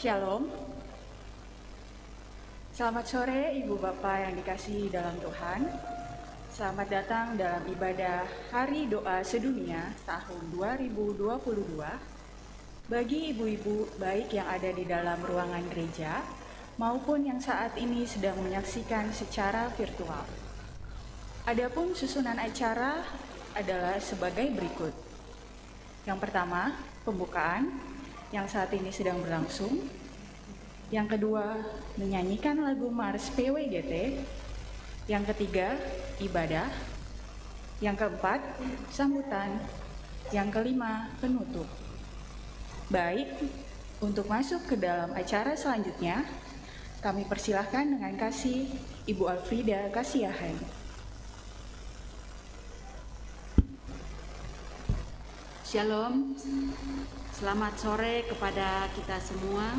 Shalom. Selamat sore Ibu Bapak yang dikasihi dalam Tuhan. Selamat datang dalam ibadah Hari Doa Sedunia tahun 2022 bagi ibu-ibu baik yang ada di dalam ruangan gereja maupun yang saat ini sedang menyaksikan secara virtual. Adapun susunan acara adalah sebagai berikut. Yang pertama, pembukaan yang saat ini sedang berlangsung. Yang kedua, menyanyikan lagu Mars PWGT. Yang ketiga, ibadah. Yang keempat, sambutan. Yang kelima, penutup. Baik, untuk masuk ke dalam acara selanjutnya, kami persilahkan dengan kasih Ibu Alfrida Kasiahan. Shalom, selamat sore kepada kita semua.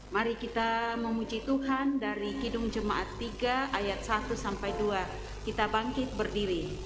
Mari kita memuji Tuhan dari Kidung Jemaat 3 ayat 1-2. Kita bangkit berdiri.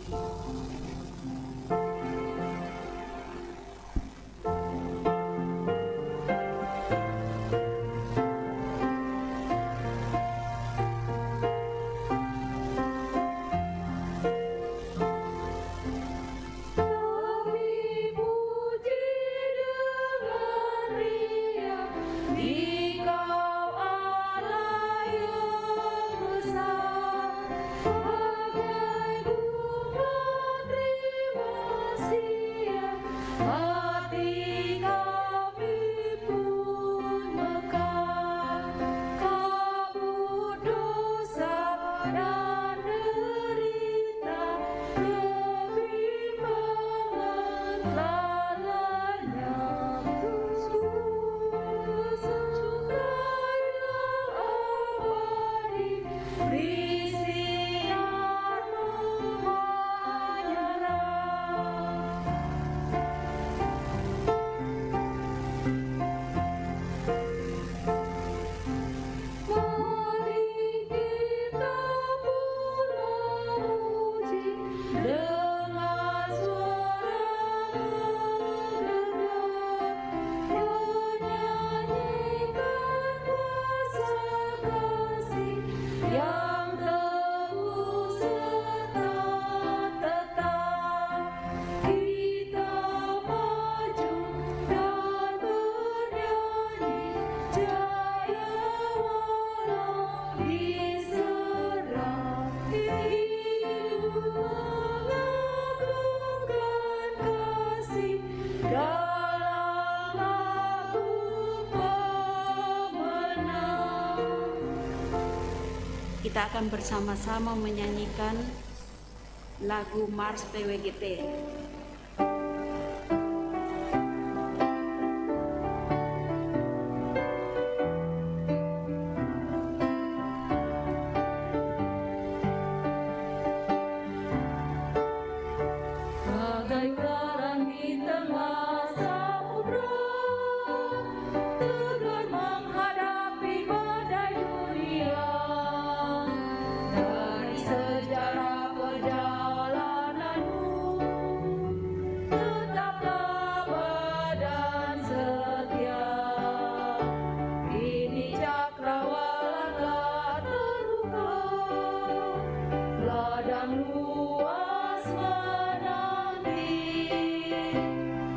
Kita akan bersama-sama menyanyikan lagu Mars PWGT.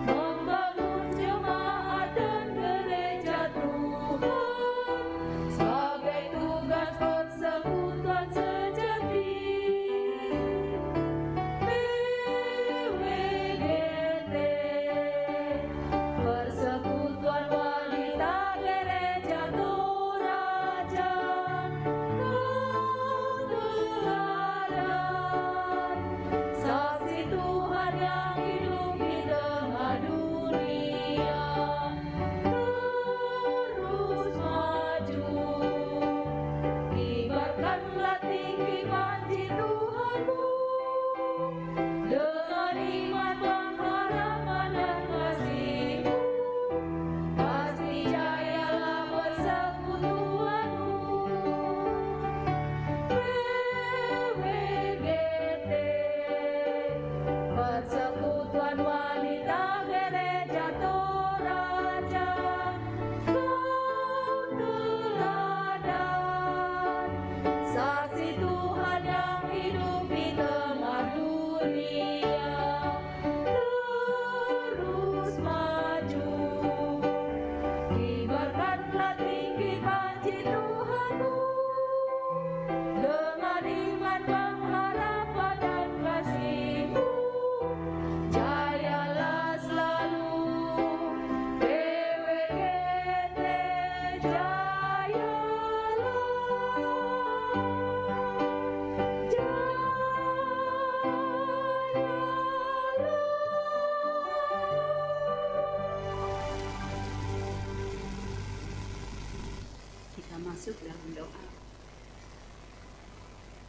Membangun jemaat dan gereja masuk dalam doa.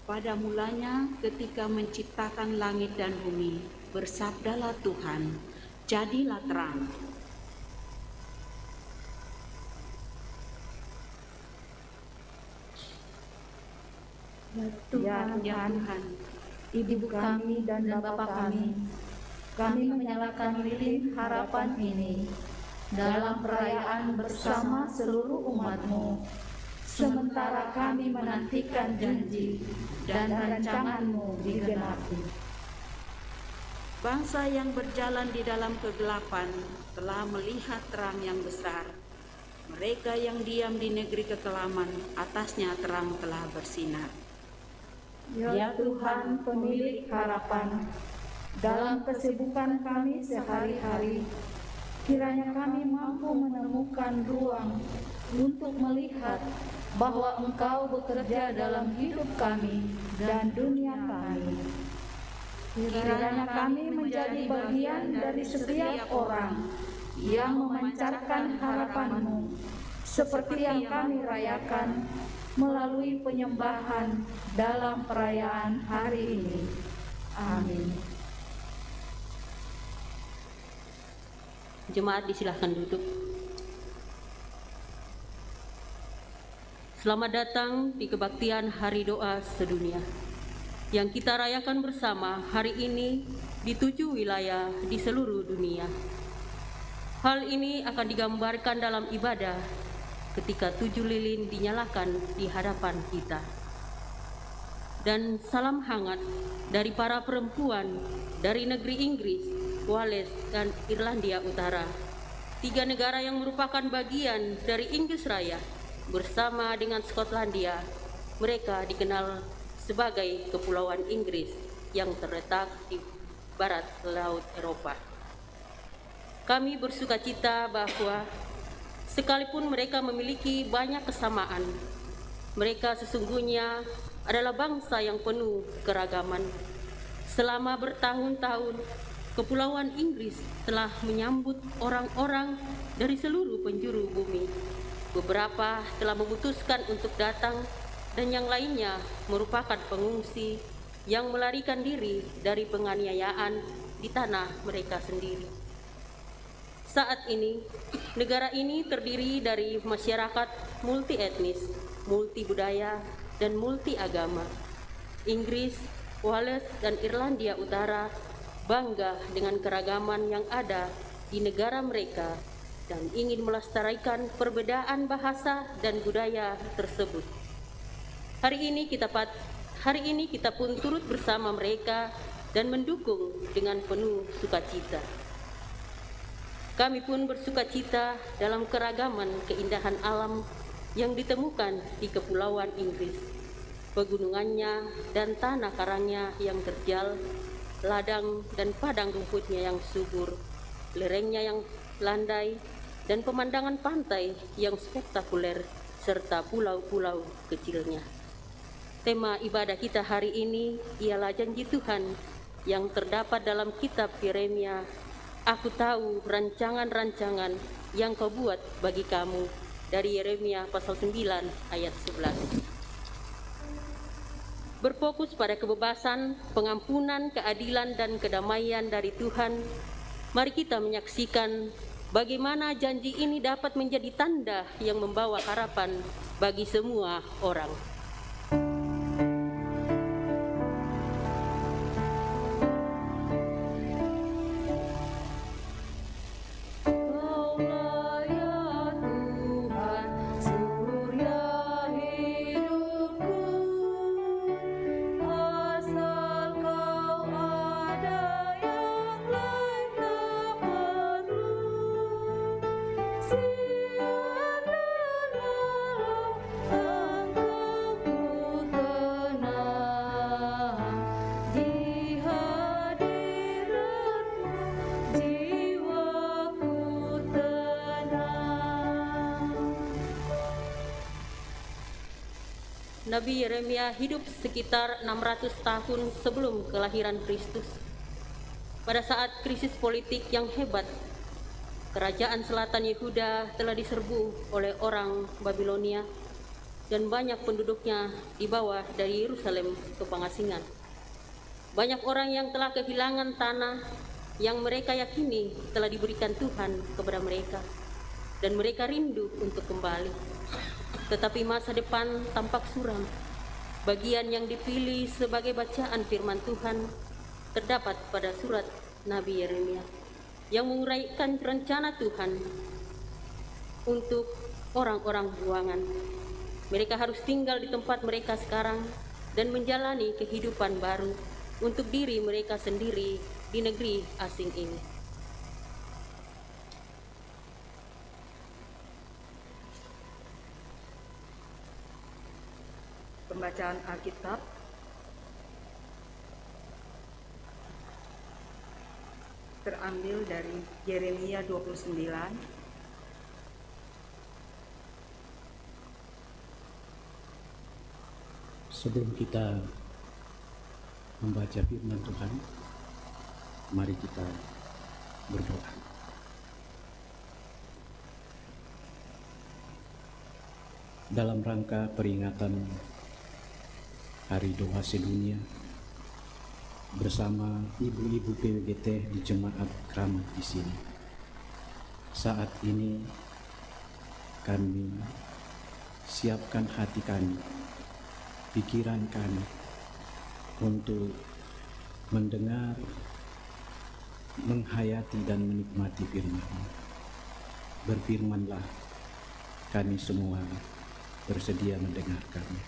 Pada mulanya ketika menciptakan langit dan bumi, bersabdalah Tuhan, jadilah terang. Ya Tuhan, Ibu kami dan Bapa kami menyalakan lilin harapan ini dalam perayaan bersama seluruh umat-Mu, sementara kami menantikan janji dan rancangan-Mu digenapi. Bangsa yang berjalan di dalam kegelapan telah melihat terang yang besar. Mereka yang diam di negeri kekelaman, atasnya terang telah bersinar. Ya Tuhan, pemilik harapan, dalam kesibukan kami sehari-hari, kiranya kami mampu menemukan ruang untuk melihat bahwa Engkau bekerja dalam hidup kami dan dunia kami. Kiranya kami menjadi bagian dari setiap orang yang memancarkan harapan-Mu, seperti yang kami rayakan melalui penyembahan dalam perayaan hari ini. Amin. Jemaat disilahkan duduk. Selamat datang di kebaktian Hari Doa Sedunia yang kita rayakan bersama hari ini di 7 wilayah di seluruh dunia. Hal ini akan digambarkan dalam ibadah ketika 7 lilin dinyalakan di hadapan kita. Dan salam hangat dari para perempuan dari negeri Inggris, Wales, dan Irlandia Utara, 3 negara yang merupakan bagian dari Inggris Raya bersama dengan Skotlandia. Mereka dikenal sebagai Kepulauan Inggris yang terletak di barat Laut Eropa. Kami bersukacita bahwa sekalipun mereka memiliki banyak kesamaan, mereka sesungguhnya adalah bangsa yang penuh keragaman. Selama bertahun-tahun, Kepulauan Inggris telah menyambut orang-orang dari seluruh penjuru bumi. Beberapa telah memutuskan untuk datang dan yang lainnya merupakan pengungsi yang melarikan diri dari penganiayaan di tanah mereka sendiri. Saat ini, negara ini terdiri dari masyarakat multi etnis, multi budaya, dan multi agama. Inggris, Wales, dan Irlandia Utara bangga dengan keragaman yang ada di negara mereka dan ingin melestarikan perbedaan bahasa dan budaya tersebut. Hari ini kita pun turut bersama mereka dan mendukung dengan penuh sukacita. Kami pun bersukacita dalam keragaman keindahan alam yang ditemukan di Kepulauan Inggris. Pegunungannya dan tanah karangnya yang terjal, ladang dan padang rumputnya yang subur, lerengnya yang landai, dan pemandangan pantai yang spektakuler, serta pulau-pulau kecilnya. Tema ibadah kita hari ini ialah janji Tuhan yang terdapat dalam kitab Yeremia. Aku tahu rancangan-rancangan yang kau buat bagi kamu, dari Yeremia pasal 9 ayat 11. Berfokus pada kebebasan, pengampunan, keadilan, dan kedamaian dari Tuhan, mari kita menyaksikan bagaimana janji ini dapat menjadi tanda yang membawa harapan bagi semua orang. Nabi Yeremia hidup sekitar 600 tahun sebelum kelahiran Kristus. Pada saat krisis politik yang hebat, kerajaan selatan Yehuda telah diserbu oleh orang Babilonia. dan banyak penduduknya dibawa dari Yerusalem ke pengasingan. Banyak orang yang telah kehilangan tanah yang mereka yakini telah diberikan Tuhan kepada mereka, dan mereka rindu untuk kembali. Tetapi masa depan tampak suram. Bagian yang dipilih sebagai bacaan firman Tuhan terdapat pada surat Nabi Yeremia yang menguraikan rencana Tuhan untuk orang-orang buangan. Mereka harus tinggal di tempat mereka sekarang dan menjalani kehidupan baru untuk diri mereka sendiri di negeri asing ini. Pembacaan Alkitab terambil dari Yeremia 29 Sebelum kita membaca firman Tuhan, mari kita berdoa. Dalam rangka peringatan Hari Doa Sedunia bersama ibu-ibu PWGT di Jemaat Keramat di sini, saat ini kami siapkan hati kami, pikiran kami untuk mendengar, menghayati dan menikmati firman-Mu. Berfirmanlah, kami semua bersedia mendengarkannya.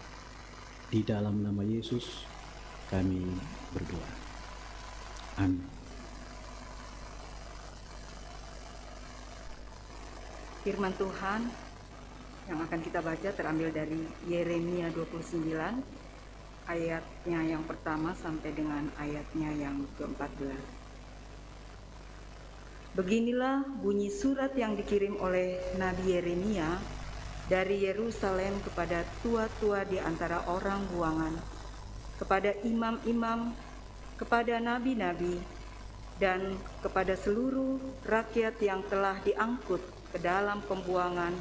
Di dalam nama Yesus kami berdoa. Amin. Firman Tuhan yang akan kita baca terambil dari Yeremia 29 ayatnya yang pertama sampai dengan ayatnya yang ke-14. Beginilah bunyi surat yang dikirim oleh Nabi Yeremia dari Yerusalem kepada tua-tua di antara orang buangan, kepada imam-imam, kepada nabi-nabi, dan kepada seluruh rakyat yang telah diangkut ke dalam pembuangan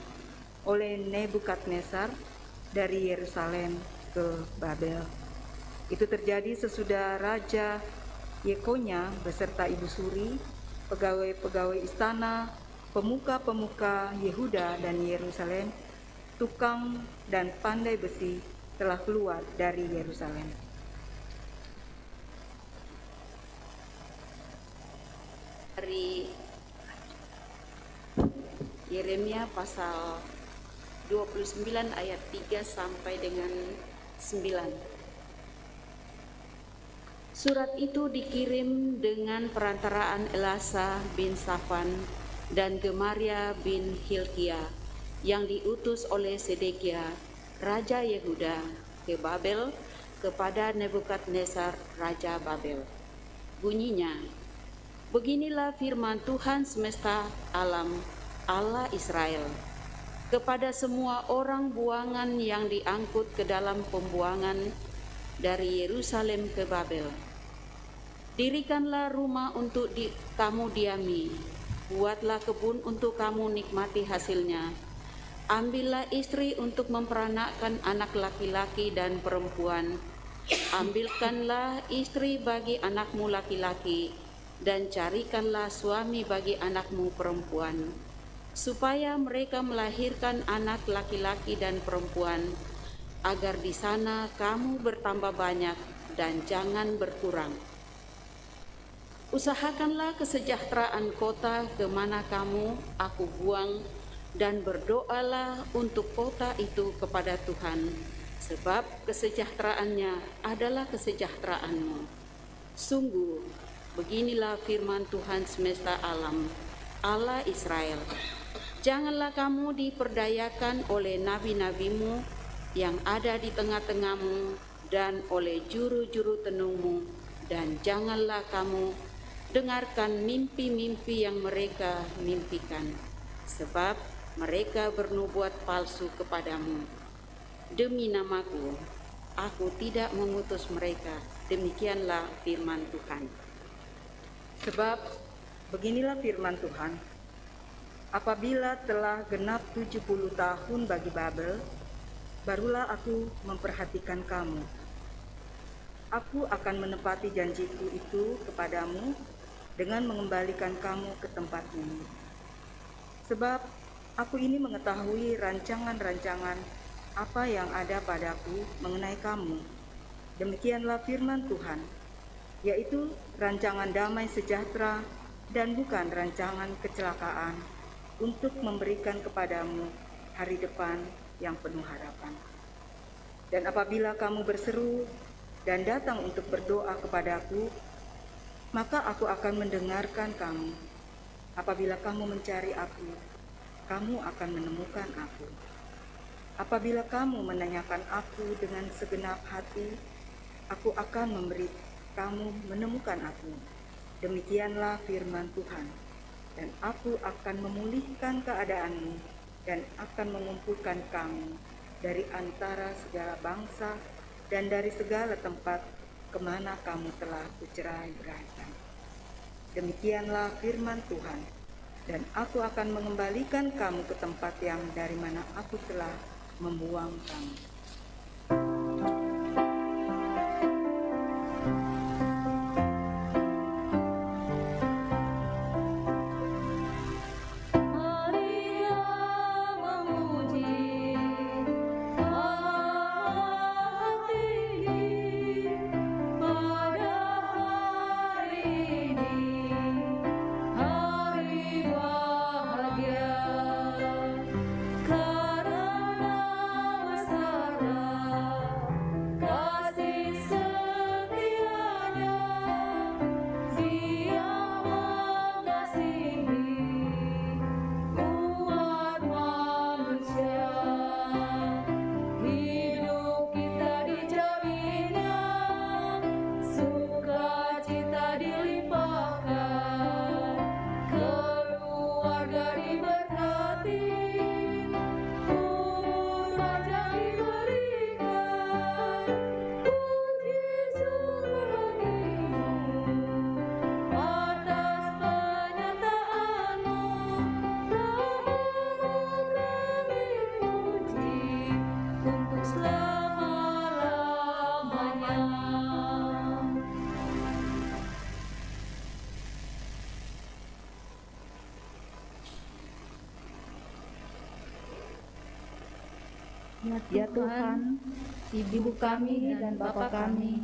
oleh Nebukadnezar dari Yerusalem ke Babel. Itu terjadi sesudah Raja Yekonya beserta ibu suri, pegawai-pegawai istana, pemuka-pemuka Yehuda dan Yerusalem, tukang dan pandai besi telah keluar dari Yerusalem. Dari Yeremia pasal 29 ayat 3 sampai dengan 9. Surat itu dikirim dengan perantaraan Elasa bin Safan dan Gemaria bin Hilkia yang diutus oleh Sedekia, Raja Yehuda, ke Babel kepada Nebukadnezar, Raja Babel. Bunyinya, beginilah firman Tuhan semesta alam, Allah Israel, kepada semua orang buangan yang diangkut ke dalam pembuangan dari Yerusalem ke Babel. Dirikanlah rumah untuk kamu diami, buatlah kebun untuk kamu nikmati hasilnya. Ambillah istri untuk memperanakkan anak laki-laki dan perempuan. Ambilkanlah istri bagi anakmu laki-laki, dan carikanlah suami bagi anakmu perempuan, supaya mereka melahirkan anak laki-laki dan perempuan, agar di sana kamu bertambah banyak dan jangan berkurang. Usahakanlah kesejahteraan kota ke mana aku buang, dan berdoalah untuk kota itu kepada Tuhan, sebab kesejahteraannya adalah kesejahteraanmu. Sungguh, beginilah firman Tuhan semesta alam, Allah Israel. Janganlah kamu diperdayakan oleh nabi-nabimu yang ada di tengah-tengahmu dan oleh juru-juru tenungmu, dan janganlah kamu dengarkan mimpi-mimpi yang mereka mimpikan, sebab mereka bernubuat palsu kepadamu. Demi namaku, aku tidak mengutus mereka. Demikianlah firman Tuhan. Sebab beginilah firman Tuhan, apabila telah genap 70 tahun bagi Babel, barulah aku memperhatikan kamu. Aku akan menepati janjiku itu kepadamu dengan mengembalikan kamu ke tempat ini. Sebab aku ini mengetahui rancangan-rancangan apa yang ada padaku mengenai kamu. Demikianlah firman Tuhan, yaitu rancangan damai sejahtera dan bukan rancangan kecelakaan, untuk memberikan kepadamu hari depan yang penuh harapan. Dan apabila kamu berseru dan datang untuk berdoa kepadaku, maka aku akan mendengarkan kamu. Apabila kamu mencari aku, kamu akan menemukan aku. Apabila kamu menanyakan aku dengan segenap hati, aku akan memberi kamu menemukan aku. Demikianlah firman Tuhan. Dan aku akan memulihkan keadaanmu dan akan mengumpulkan kamu dari antara segala bangsa dan dari segala tempat kemana kamu telah bercerai-beraikan. Demikianlah firman Tuhan, dan aku akan mengembalikan kamu ke tempat yang dari mana aku telah membuang kamu. Ya Tuhan, Ibu kami dan Bapa kami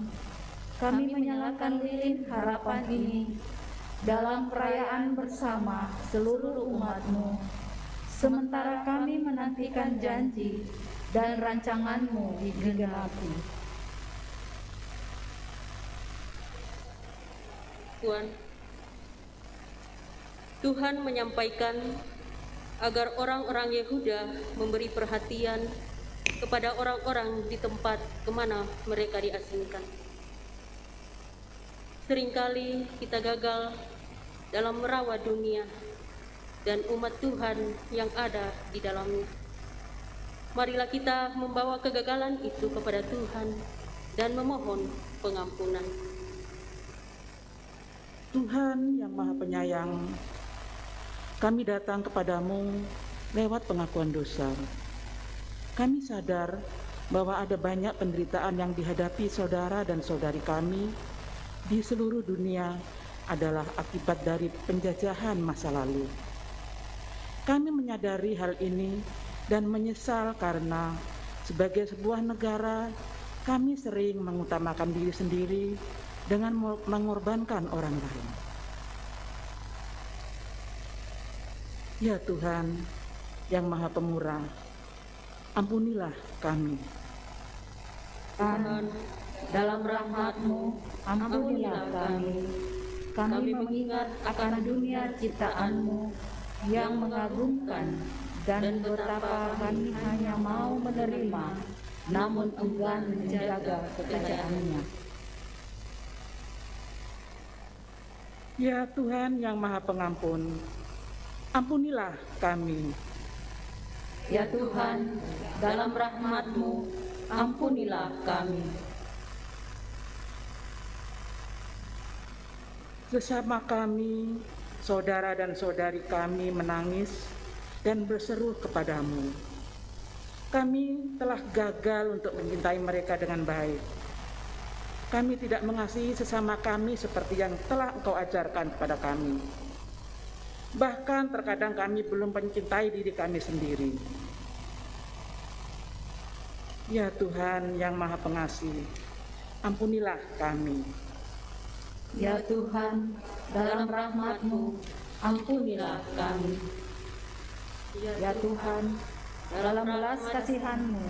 menyalakan lilin harapan ini dalam perayaan bersama seluruh umat-Mu, sementara kami menantikan janji dan rancangan-Mu digenapi. Tuhan menyampaikan agar orang-orang Yehuda memberi perhatian kepada orang-orang di tempat kemana mereka diasingkan. Seringkali kita gagal dalam merawat dunia dan umat Tuhan yang ada di dalamnya. Marilah kita membawa kegagalan itu kepada Tuhan dan memohon pengampunan. Tuhan yang Maha Penyayang, kami datang kepadamu lewat pengakuan dosa. Kami sadar bahwa ada banyak penderitaan yang dihadapi saudara dan saudari kami di seluruh dunia adalah akibat dari penjajahan masa lalu. Kami menyadari hal ini dan menyesal karena sebagai sebuah negara kami sering mengutamakan diri sendiri dengan mengorbankan orang lain. Ya Tuhan yang Maha Pemurah, ampunilah kami. Tuhan, dalam rahmat-Mu, ampunilah kami. Kami mengingat akan dunia ciptaan-Mu yang mengagumkan dan betapa kami hanya mau menerima, namun enggan menjaga kekerjaannya. Ya Tuhan yang Maha Pengampun, ampunilah kami. Ya Tuhan, dalam rahmat-Mu, ampunilah kami. Sesama kami, saudara dan saudari kami menangis dan berseru kepadamu. kami telah gagal untuk mencintai mereka dengan baik. Kami tidak mengasihi sesama kami seperti yang telah Engkau ajarkan kepada kami. Bahkan terkadang kami belum mencintai diri kami sendiri. Ya Tuhan yang Maha Pengasih, ampunilah kami. Ya Tuhan, dalam rahmat-Mu, ampunilah kami. Ya Tuhan, dalam belas kasihan-Mu,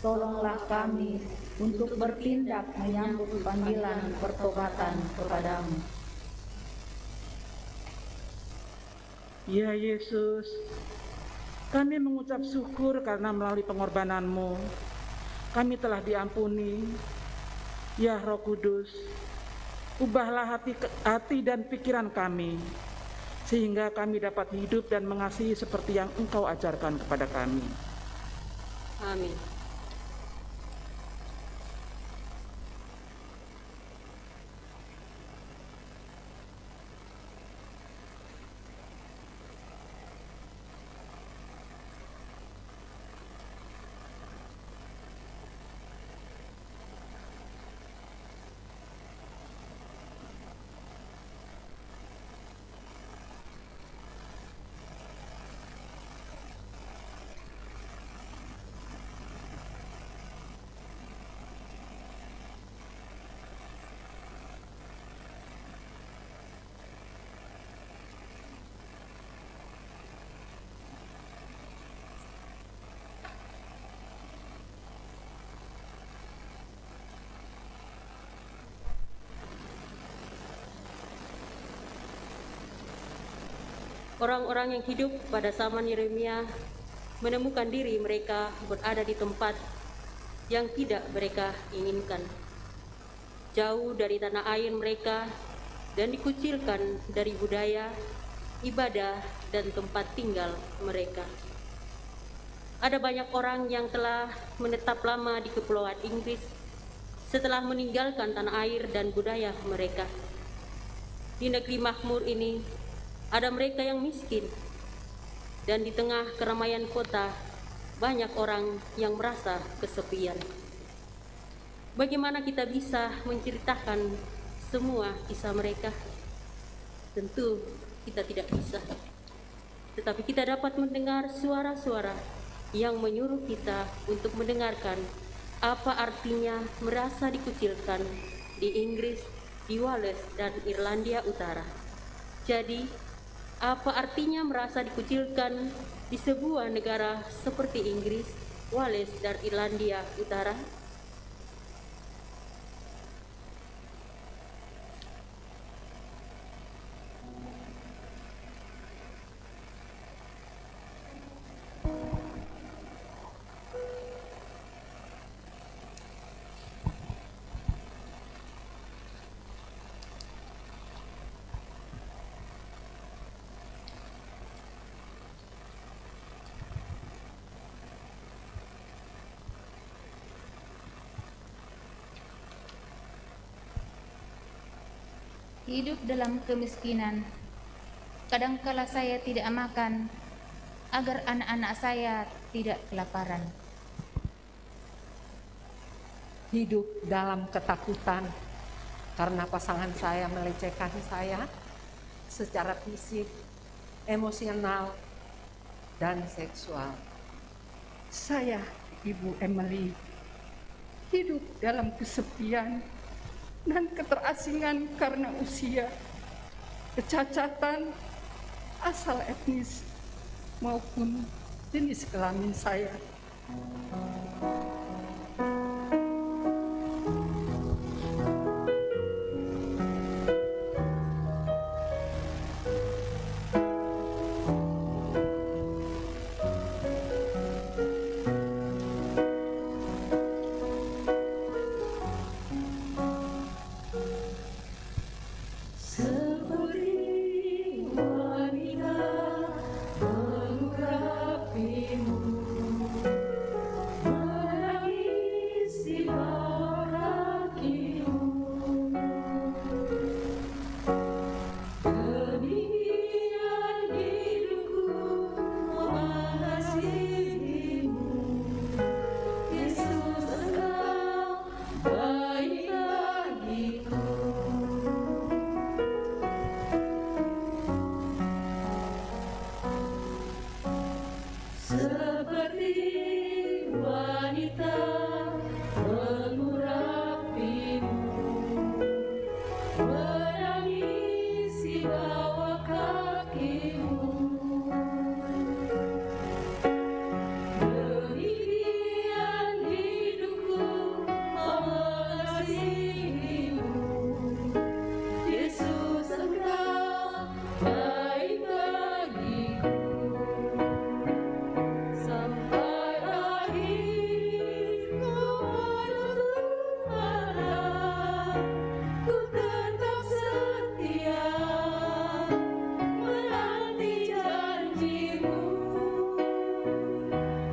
tolonglah kami untuk bertindak menyambut panggilan pertobatan kepadamu. Ya Yesus, kami mengucap syukur karena melalui pengorbanan-Mu, kami telah diampuni. Ya Roh Kudus, ubahlah hati dan pikiran kami, sehingga kami dapat hidup dan mengasihi seperti yang Engkau ajarkan kepada kami. Amin. Orang-orang yang hidup pada zaman Yeremia menemukan diri mereka berada di tempat yang tidak mereka inginkan, jauh dari tanah air mereka dan dikucilkan dari budaya, ibadah, dan tempat tinggal mereka. Ada banyak orang yang telah menetap lama di Kepulauan Inggris setelah meninggalkan tanah air dan budaya mereka. Di negeri makmur ini, ada mereka yang miskin, dan di tengah keramaian kota, banyak orang yang merasa kesepian. Bagaimana kita bisa menceritakan semua kisah mereka? Tentu kita tidak bisa. Tetapi kita dapat mendengar suara-suara yang menyuruh kita untuk mendengarkan apa artinya merasa dikucilkan di Inggris, di Wales, dan Irlandia Utara. Jadi, apa artinya merasa dikucilkan di sebuah negara seperti Inggris, Wales, dan Irlandia Utara? Hidup dalam kemiskinan. Kadangkala saya tidak makan agar anak-anak saya tidak kelaparan. Hidup dalam ketakutan karena pasangan saya melecehkan saya secara fisik, emosional, dan seksual. Saya, Ibu Emily, hidup dalam kesepian dan keterasingan karena usia, kecacatan, asal etnis, maupun jenis kelamin saya. Mengurapimu seperti wanita mengurapimu, menangis di bawah kakimu. Demikian hidupku mengasihimu, Yesus Engkau baik bagiku. Sampai akhir kehidupan, ku tetap setia menanti janjimu.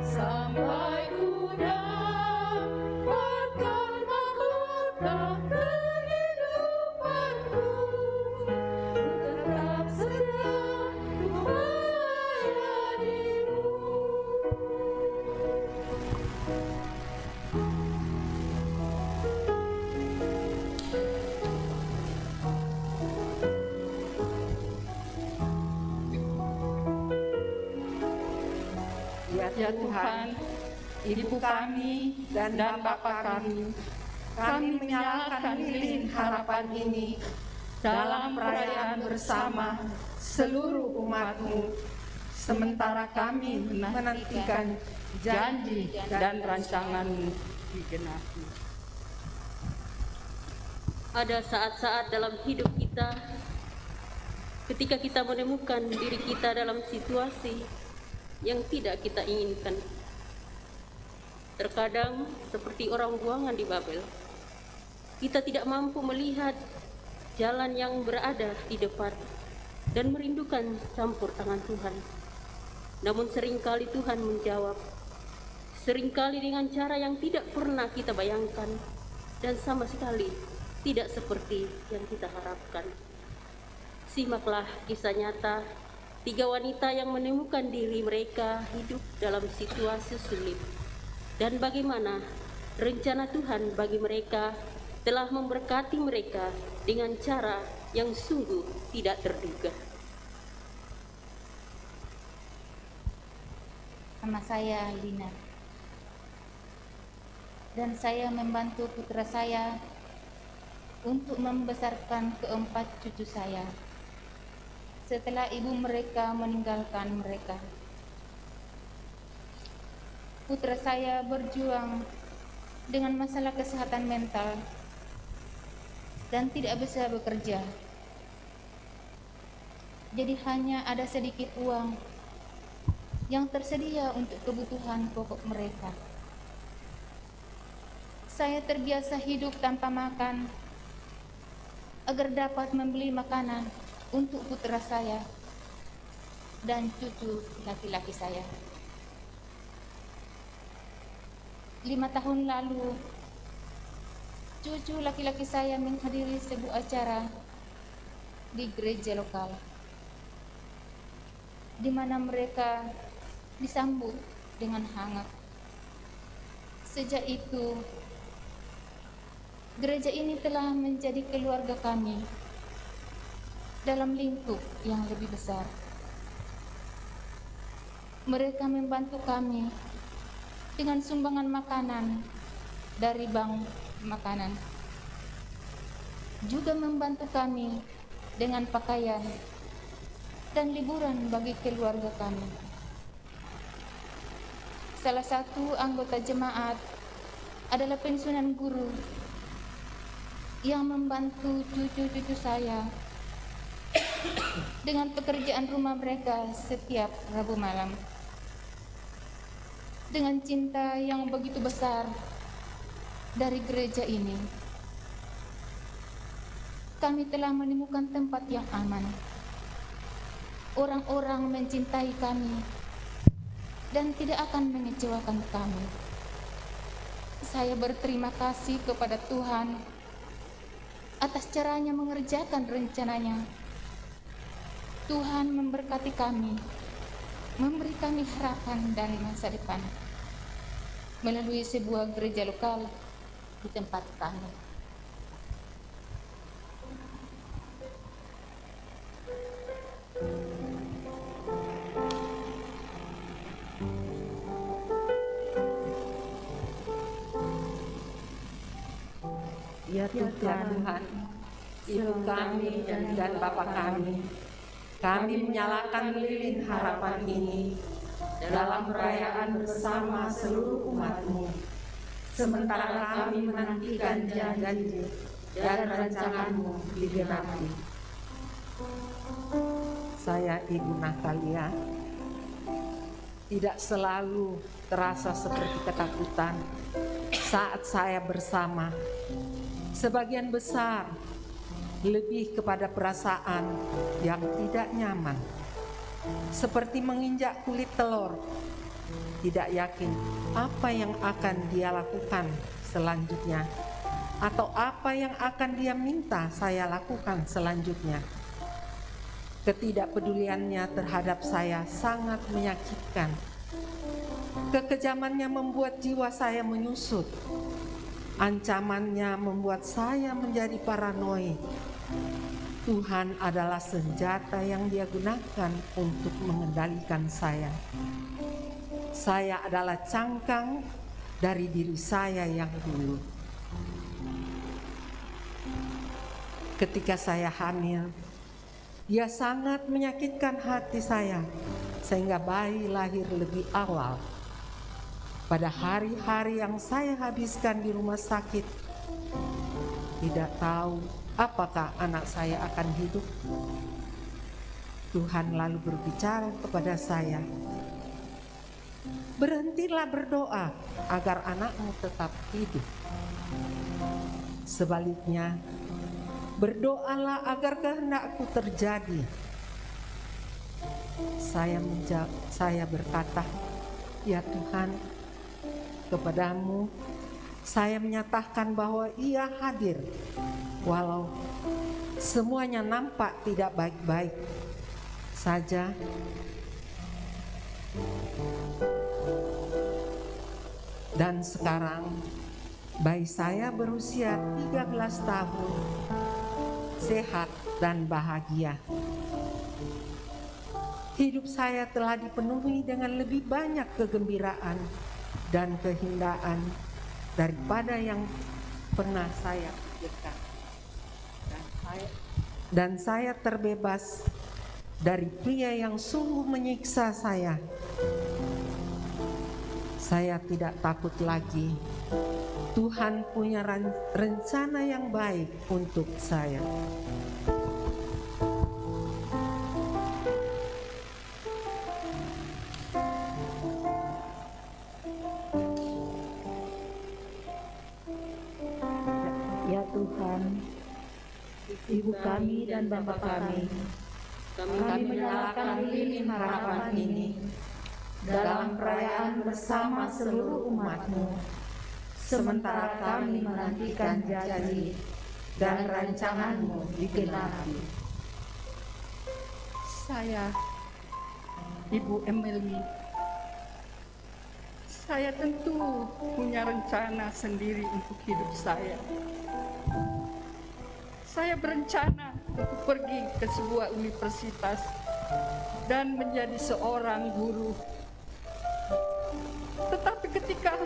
Sampai ku dapatkan mahkota kehidupanku, ku tetap setia melayanimu. Ya Tuhan, Ibu kami dan Bapa kami menyalakan lilin harapan ini dalam perayaan bersama seluruh umat-Mu, sementara kami menantikan janji dan rancangan-Mu digenapi. Ada saat-saat dalam hidup kita ketika kita menemukan diri kita dalam situasi yang tidak kita inginkan. Terkadang seperti orang buangan di Babel, kita tidak mampu melihat jalan yang berada di depan dan merindukan campur tangan Tuhan. Namun seringkali Tuhan menjawab, seringkali dengan cara yang tidak pernah kita bayangkan dan sama sekali tidak seperti yang kita harapkan. Simaklah kisah nyata 3 wanita yang menemukan diri mereka hidup dalam situasi sulit, dan bagaimana rencana Tuhan bagi mereka telah memberkati mereka dengan cara yang sungguh tidak terduga. Nama saya Lina, dan saya membantu putra saya untuk membesarkan keempat cucu saya setelah ibu mereka meninggalkan mereka. Putra saya berjuang dengan masalah kesehatan mental dan tidak bisa bekerja. Jadi hanya ada sedikit uang yang tersedia untuk kebutuhan pokok mereka. Saya terbiasa hidup tanpa makan agar dapat membeli makanan untuk putra saya dan cucu laki-laki saya. 5 tahun lalu, cucu laki-laki saya menghadiri sebuah acara di gereja lokal, di mana mereka disambut dengan hangat. Sejak itu, gereja ini telah menjadi keluarga kami dalam lingkup yang lebih besar. Mereka membantu kami dengan sumbangan makanan dari bank makanan, juga membantu kami dengan pakaian dan liburan bagi keluarga kami. Salah satu anggota jemaat adalah pensiunan guru yang membantu cucu-cucu saya dengan pekerjaan rumah mereka setiap Rabu malam. Dengan cinta yang begitu besar dari gereja ini, kami telah menemukan tempat yang aman. Orang-orang mencintai kami dan tidak akan mengecewakan kami. Saya berterima kasih kepada Tuhan atas caranya mengerjakan rencananya. Tuhan memberkati kami, memberi kami harapan dan masa depan melalui sebuah gereja lokal di tempat kami. Ya Tuhan, Ibu kami dan Bapa kami menyalakan lilin harapan ini dalam perayaan bersama seluruh umat-Mu, sementara kami menantikan janji dan rancangan-Mu digenapi. Saya Ibu Natalia, tidak selalu terasa seperti ketakutan saat saya bersama. Sebagian besar lebih kepada perasaan yang tidak nyaman, seperti menginjak kulit telur, tidak yakin apa yang akan dia lakukan selanjutnya, atau apa yang akan dia minta saya lakukan selanjutnya. Ketidakpeduliannya terhadap saya sangat menyakitkan. Kekejamannya membuat jiwa saya menyusut. Ancamannya membuat saya menjadi paranoid. Tuhan adalah senjata yang Dia gunakan untuk mengendalikan saya. Saya adalah cangkang dari diri saya yang dulu. Ketika saya hamil, Dia sangat menyakitkan hati saya, sehingga bayi lahir lebih awal. Pada hari-hari yang saya habiskan di rumah sakit, tidak tahu apakah anak saya akan hidup. Tuhan lalu berbicara kepada saya, berhentilah berdoa agar anakmu tetap hidup. Sebaliknya, berdoalah agar kehendakku terjadi. Saya berkata, ya Tuhan, kepadamu saya menyatakan bahwa Ia hadir, walau semuanya nampak tidak baik-baik saja. Dan sekarang bayi saya berusia 13 tahun, sehat dan bahagia. Hidup saya telah dipenuhi dengan lebih banyak kegembiraan dan keindahan daripada yang pernah saya pikirkan. Dan saya terbebas dari pria yang sungguh menyiksa saya. Saya tidak takut lagi. Tuhan punya rencana yang baik untuk saya. Ya Tuhan, Ibu kami dan Bapa kami menyalakan lilin harapan ini dalam perayaan bersama seluruh umat-Mu, sementara kami menantikan janji dan rancangan-Mu digenapi. Saya, Ibu Emily, saya tentu punya rencana sendiri untuk hidup saya. Saya berencana untuk pergi ke sebuah universitas dan menjadi seorang guru. Tetapi ketika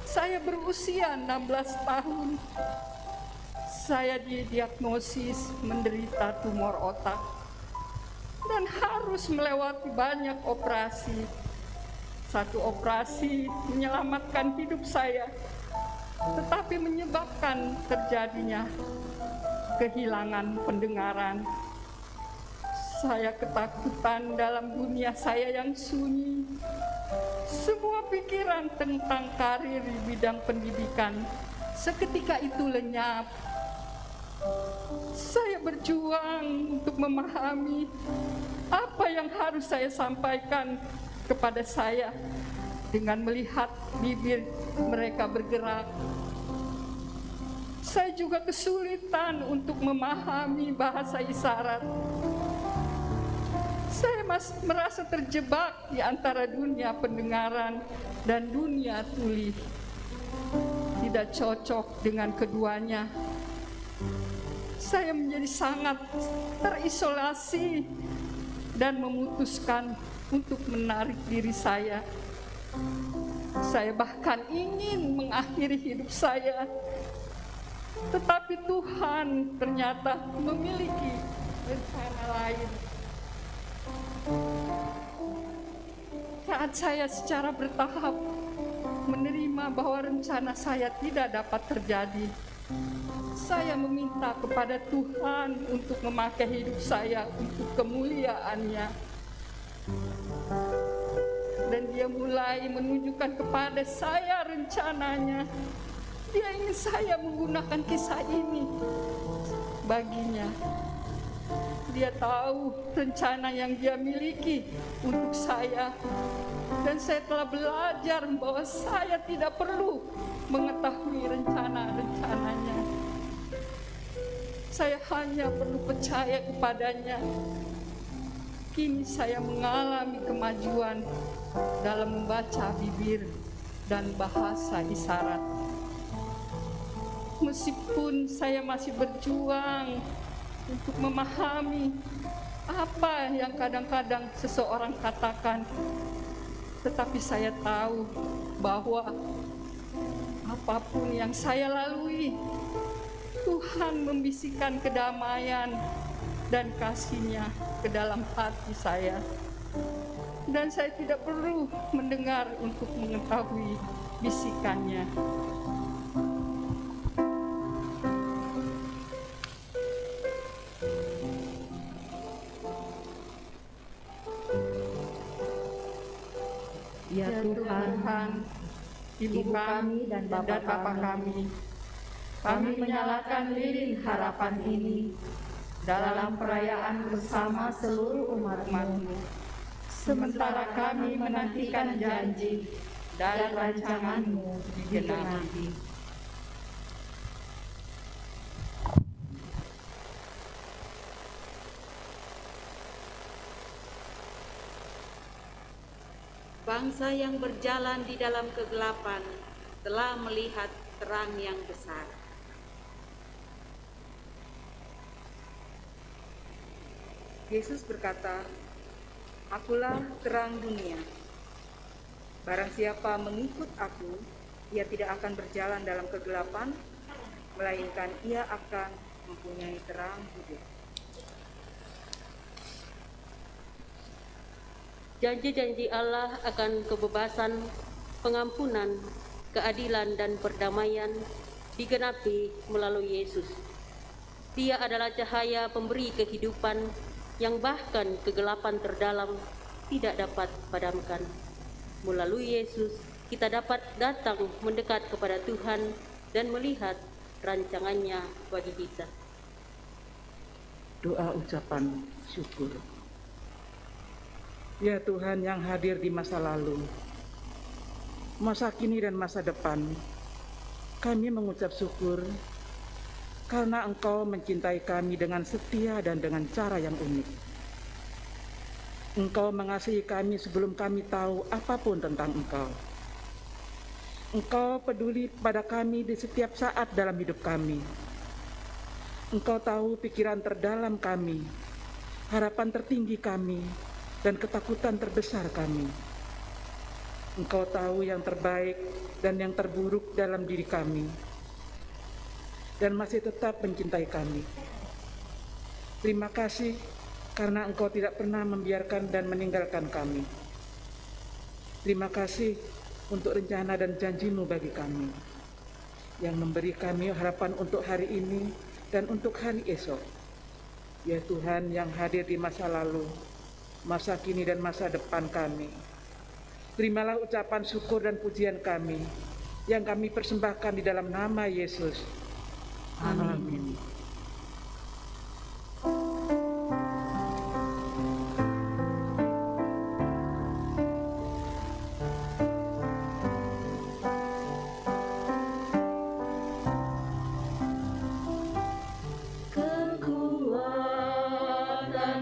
saya berusia 16 tahun, saya didiagnosis menderita tumor otak dan harus melewati banyak operasi. Satu operasi menyelamatkan hidup saya, tetapi menyebabkan terjadinya kehilangan pendengaran. Saya ketakutan dalam dunia saya yang sunyi. Semua pikiran tentang karir di bidang pendidikan seketika itu lenyap. Saya berjuang untuk memahami apa yang harus saya sampaikan kepada saya dengan melihat bibir mereka bergerak. Saya juga kesulitan untuk memahami bahasa isyarat. Saya masih merasa terjebak di antara dunia pendengaran dan dunia tuli. Tidak cocok dengan keduanya. Saya menjadi sangat terisolasi dan memutuskan untuk menarik diri saya. Saya bahkan ingin mengakhiri hidup saya. Tetapi Tuhan ternyata memiliki rencana lain. Saat saya secara bertahap menerima bahwa rencana saya tidak dapat terjadi, saya meminta kepada Tuhan untuk memakai hidup saya untuk kemuliaan-Nya. Dan Dia mulai menunjukkan kepada saya rencananya. Dia ingin saya menggunakan kisah ini baginya. Dia tahu rencana yang Dia miliki untuk saya. Dan saya telah belajar bahwa saya tidak perlu mengetahui rencana-rencananya. Saya hanya perlu percaya kepadanya. Kini saya mengalami kemajuan dalam membaca bibir dan bahasa isyarat. Meskipun saya masih berjuang untuk memahami apa yang kadang-kadang seseorang katakan, tetapi saya tahu bahwa apapun yang saya lalui, Tuhan membisikkan kedamaian dan kasih-Nya ke dalam hati saya. Dan saya tidak perlu mendengar untuk mengetahui bisikannya. Ya Tuhan, Ibu kami dan Bapa kami, kami menyalakan lilin harapan ini dalam perayaan bersama seluruh umat-Mu, sementara kami menantikan janji dan rancangan-Mu digenapi. Bangsa yang berjalan di dalam kegelapan telah melihat terang yang besar. Yesus berkata, "Akulah terang dunia. Barang siapa mengikut Aku, ia tidak akan berjalan dalam kegelapan, melainkan ia akan mempunyai terang hidup." Janji-janji Allah akan kebebasan, pengampunan, keadilan, dan perdamaian digenapi melalui Yesus. Dia adalah cahaya pemberi kehidupan yang bahkan kegelapan terdalam tidak dapat padamkan. Melalui Yesus, kita dapat datang mendekat kepada Tuhan dan melihat rancangan-Nya bagi kita. Doa ucapan syukur. Ya Tuhan yang hadir di masa lalu, masa kini dan masa depan, kami mengucap syukur karena Engkau mencintai kami dengan setia dan dengan cara yang unik. Engkau mengasihi kami sebelum kami tahu apapun tentang Engkau. Engkau peduli pada kami di setiap saat dalam hidup kami. Engkau tahu pikiran terdalam kami, harapan tertinggi kami, dan ketakutan terbesar kami. Engkau tahu yang terbaik dan yang terburuk dalam diri kami, dan masih tetap mencintai kami. Terima kasih karena Engkau tidak pernah membiarkan dan meninggalkan kami. Terima kasih untuk rencana dan janji-Mu bagi kami, yang memberi kami harapan untuk hari ini dan untuk hari esok. Ya Tuhan yang hadir di masa lalu, masa kini dan masa depan kami, terimalah ucapan syukur dan pujian kami yang kami persembahkan di dalam nama Yesus. Amin. Kekuatan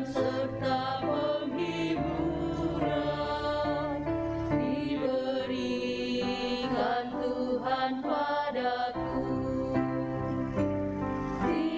serta penghiburan diberikan Tuhan padaku. Di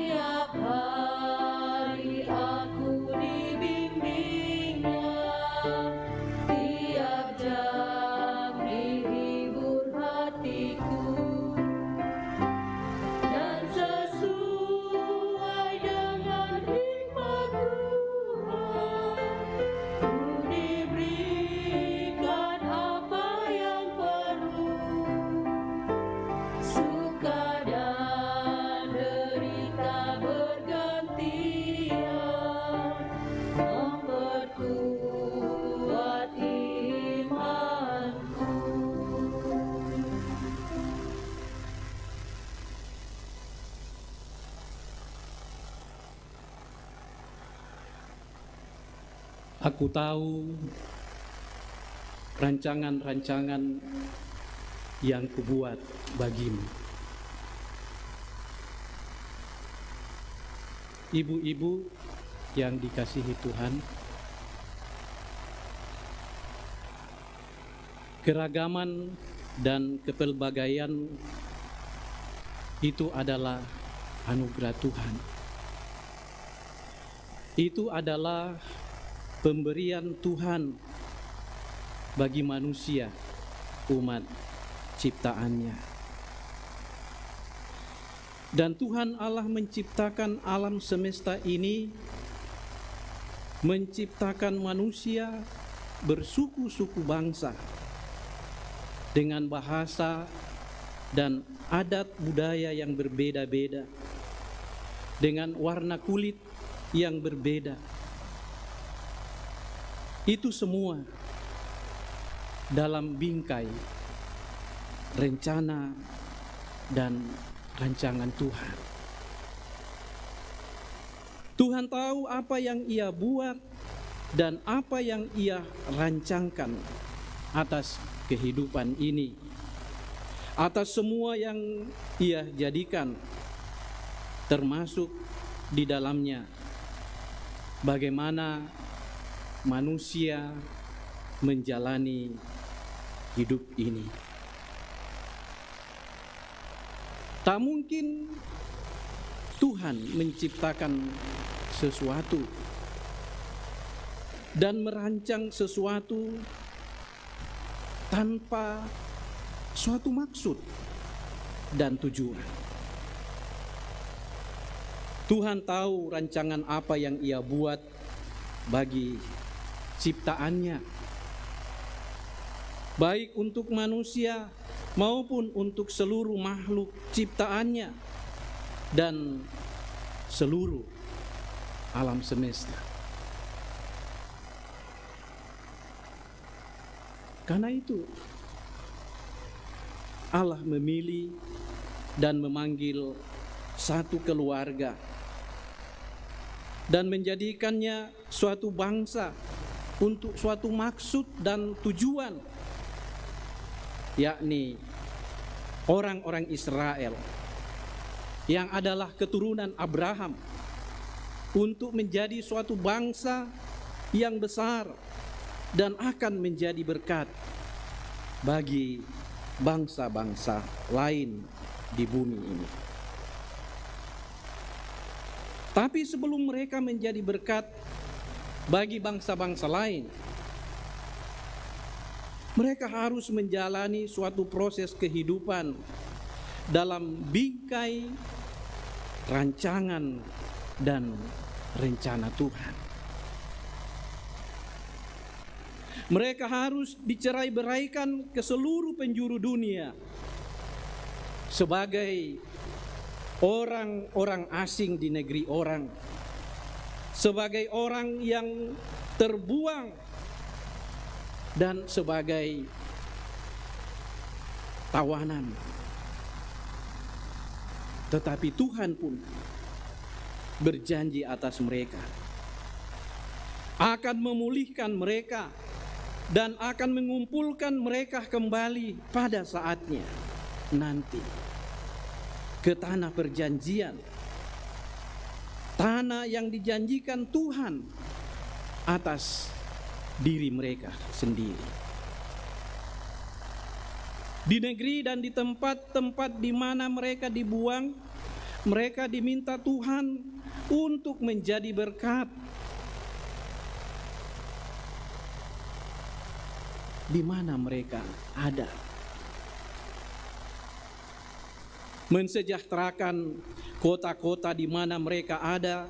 Aku tahu rancangan-rancangan yang kubuat bagimu. Ibu-ibu yang dikasihi Tuhan, keragaman dan kepelbagaian itu adalah anugerah Tuhan. Itu adalah pemberian Tuhan bagi manusia, umat ciptaannya. Dan Tuhan Allah menciptakan alam semesta ini, menciptakan manusia bersuku-suku bangsa dengan bahasa dan adat budaya yang berbeda-beda, dengan warna kulit yang berbeda. Itu semua dalam bingkai rencana dan rancangan Tuhan. Tuhan tahu apa yang Ia buat dan apa yang Ia rancangkan atas kehidupan ini, atas semua yang Ia jadikan, termasuk di dalamnya bagaimana manusia menjalani hidup ini. Tak mungkin Tuhan menciptakan sesuatu dan merancang sesuatu tanpa suatu maksud dan tujuan. Tuhan tahu rancangan apa yang Ia buat bagi ciptaannya, baik untuk manusia maupun untuk seluruh makhluk ciptaannya dan seluruh alam semesta. Karena itu Allah memilih dan memanggil satu keluarga dan menjadikannya suatu bangsa untuk suatu maksud dan tujuan, yakni orang-orang Israel yang adalah keturunan Abraham, untuk menjadi suatu bangsa yang besar dan akan menjadi berkat bagi bangsa-bangsa lain di bumi ini. Tapi sebelum mereka menjadi berkat bagi bangsa-bangsa lain, mereka harus menjalani suatu proses kehidupan dalam bingkai rancangan dan rencana Tuhan. Mereka harus dicerai-beraikan ke seluruh penjuru dunia sebagai orang-orang asing di negeri orang, sebagai orang yang terbuang, dan sebagai tawanan. Tetapi Tuhan pun berjanji atas mereka akan memulihkan mereka dan akan mengumpulkan mereka kembali pada saatnya nanti ke tanah perjanjian, tanah yang dijanjikan Tuhan atas diri mereka sendiri. Di negeri dan di tempat-tempat di mana mereka dibuang, mereka diminta Tuhan untuk menjadi berkat. Di mana mereka ada, mensejahterakan kota-kota di mana mereka ada.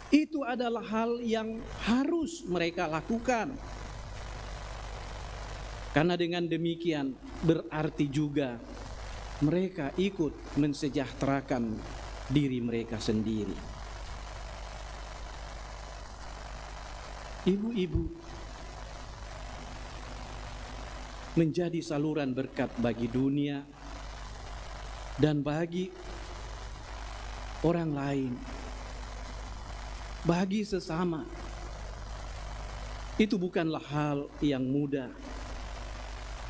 Itu adalah hal yang harus mereka lakukan. Karena dengan demikian berarti juga mereka ikut mensejahterakan diri mereka sendiri. Ibu-ibu menjadi saluran berkat bagi dunia dan bagi orang lain. bagi sesama itu bukanlah hal yang mudah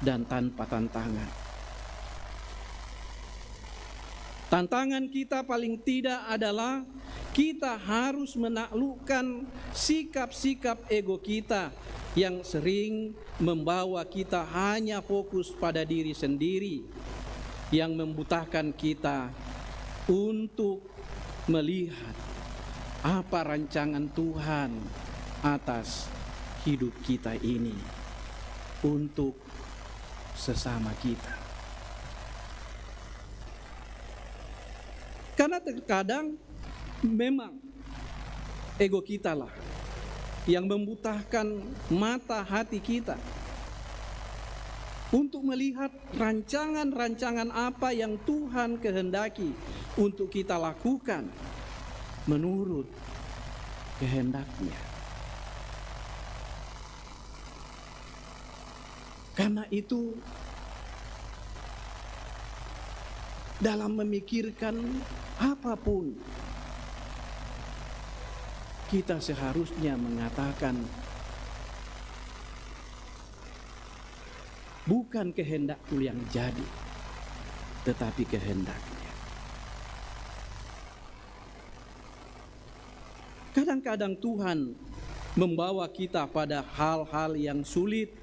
dan tanpa tantangan. Tantangan kita paling tidak adalah kita harus menaklukkan sikap-sikap ego kita yang sering membawa kita hanya fokus pada diri sendiri, yang membutakan kita untuk melihat apa rancangan Tuhan atas hidup kita ini untuk sesama kita. Karena terkadang memang ego kita lah yang membutahkan mata hati kita untuk melihat rancangan-rancangan apa yang Tuhan kehendaki untuk kita lakukan menurut kehendaknya. Karena itu, dalam memikirkan apapun, kita seharusnya mengatakan, bukan kehendakku yang jadi, tetapi kehendaknya. Kadang-kadang Tuhan membawa kita pada hal-hal yang sulit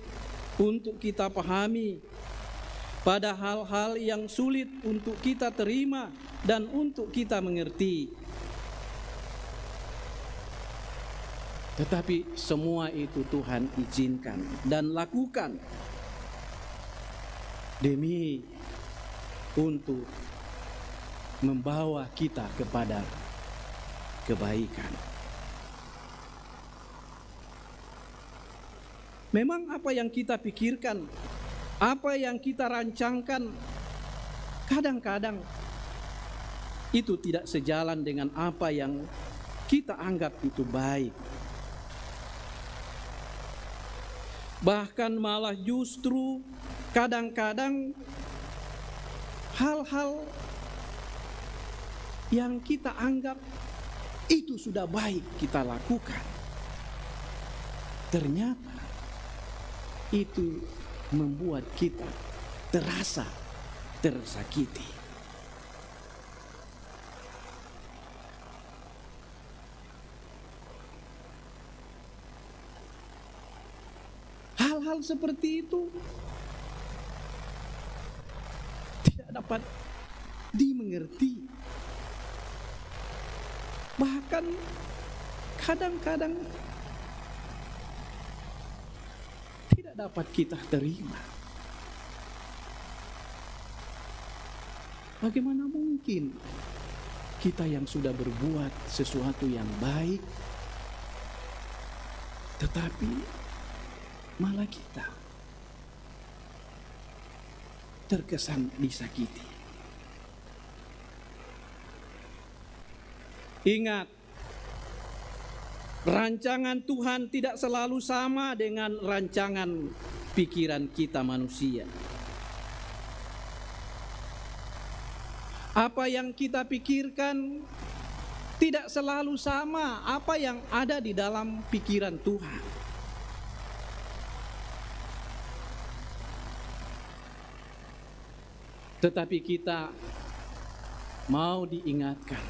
untuk kita pahami, pada hal-hal yang sulit untuk kita terima dan untuk kita mengerti. Tetapi semua itu Tuhan izinkan dan lakukan demi untuk membawa kita kepada kebaikan. Memang apa yang kita pikirkan, apa yang kita rancangkan, kadang-kadang itu tidak sejalan dengan apa yang kita anggap itu baik. Bahkan malah justru kadang-kadang hal-hal yang kita anggap itu sudah baik kita lakukan, ternyata itu membuat kita terasa tersakiti. Hal-hal seperti itu tidak dapat dimengerti. Bahkan kadang-kadang tidak dapat kita terima. Bagaimana mungkin kita yang sudah berbuat sesuatu yang baik, tetapi malah kita terkesan disakiti. Ingat, rancangan Tuhan tidak selalu sama dengan rancangan pikiran kita manusia. Apa yang kita pikirkan tidak selalu sama apa yang ada di dalam pikiran Tuhan. Tetapi kita mau diingatkan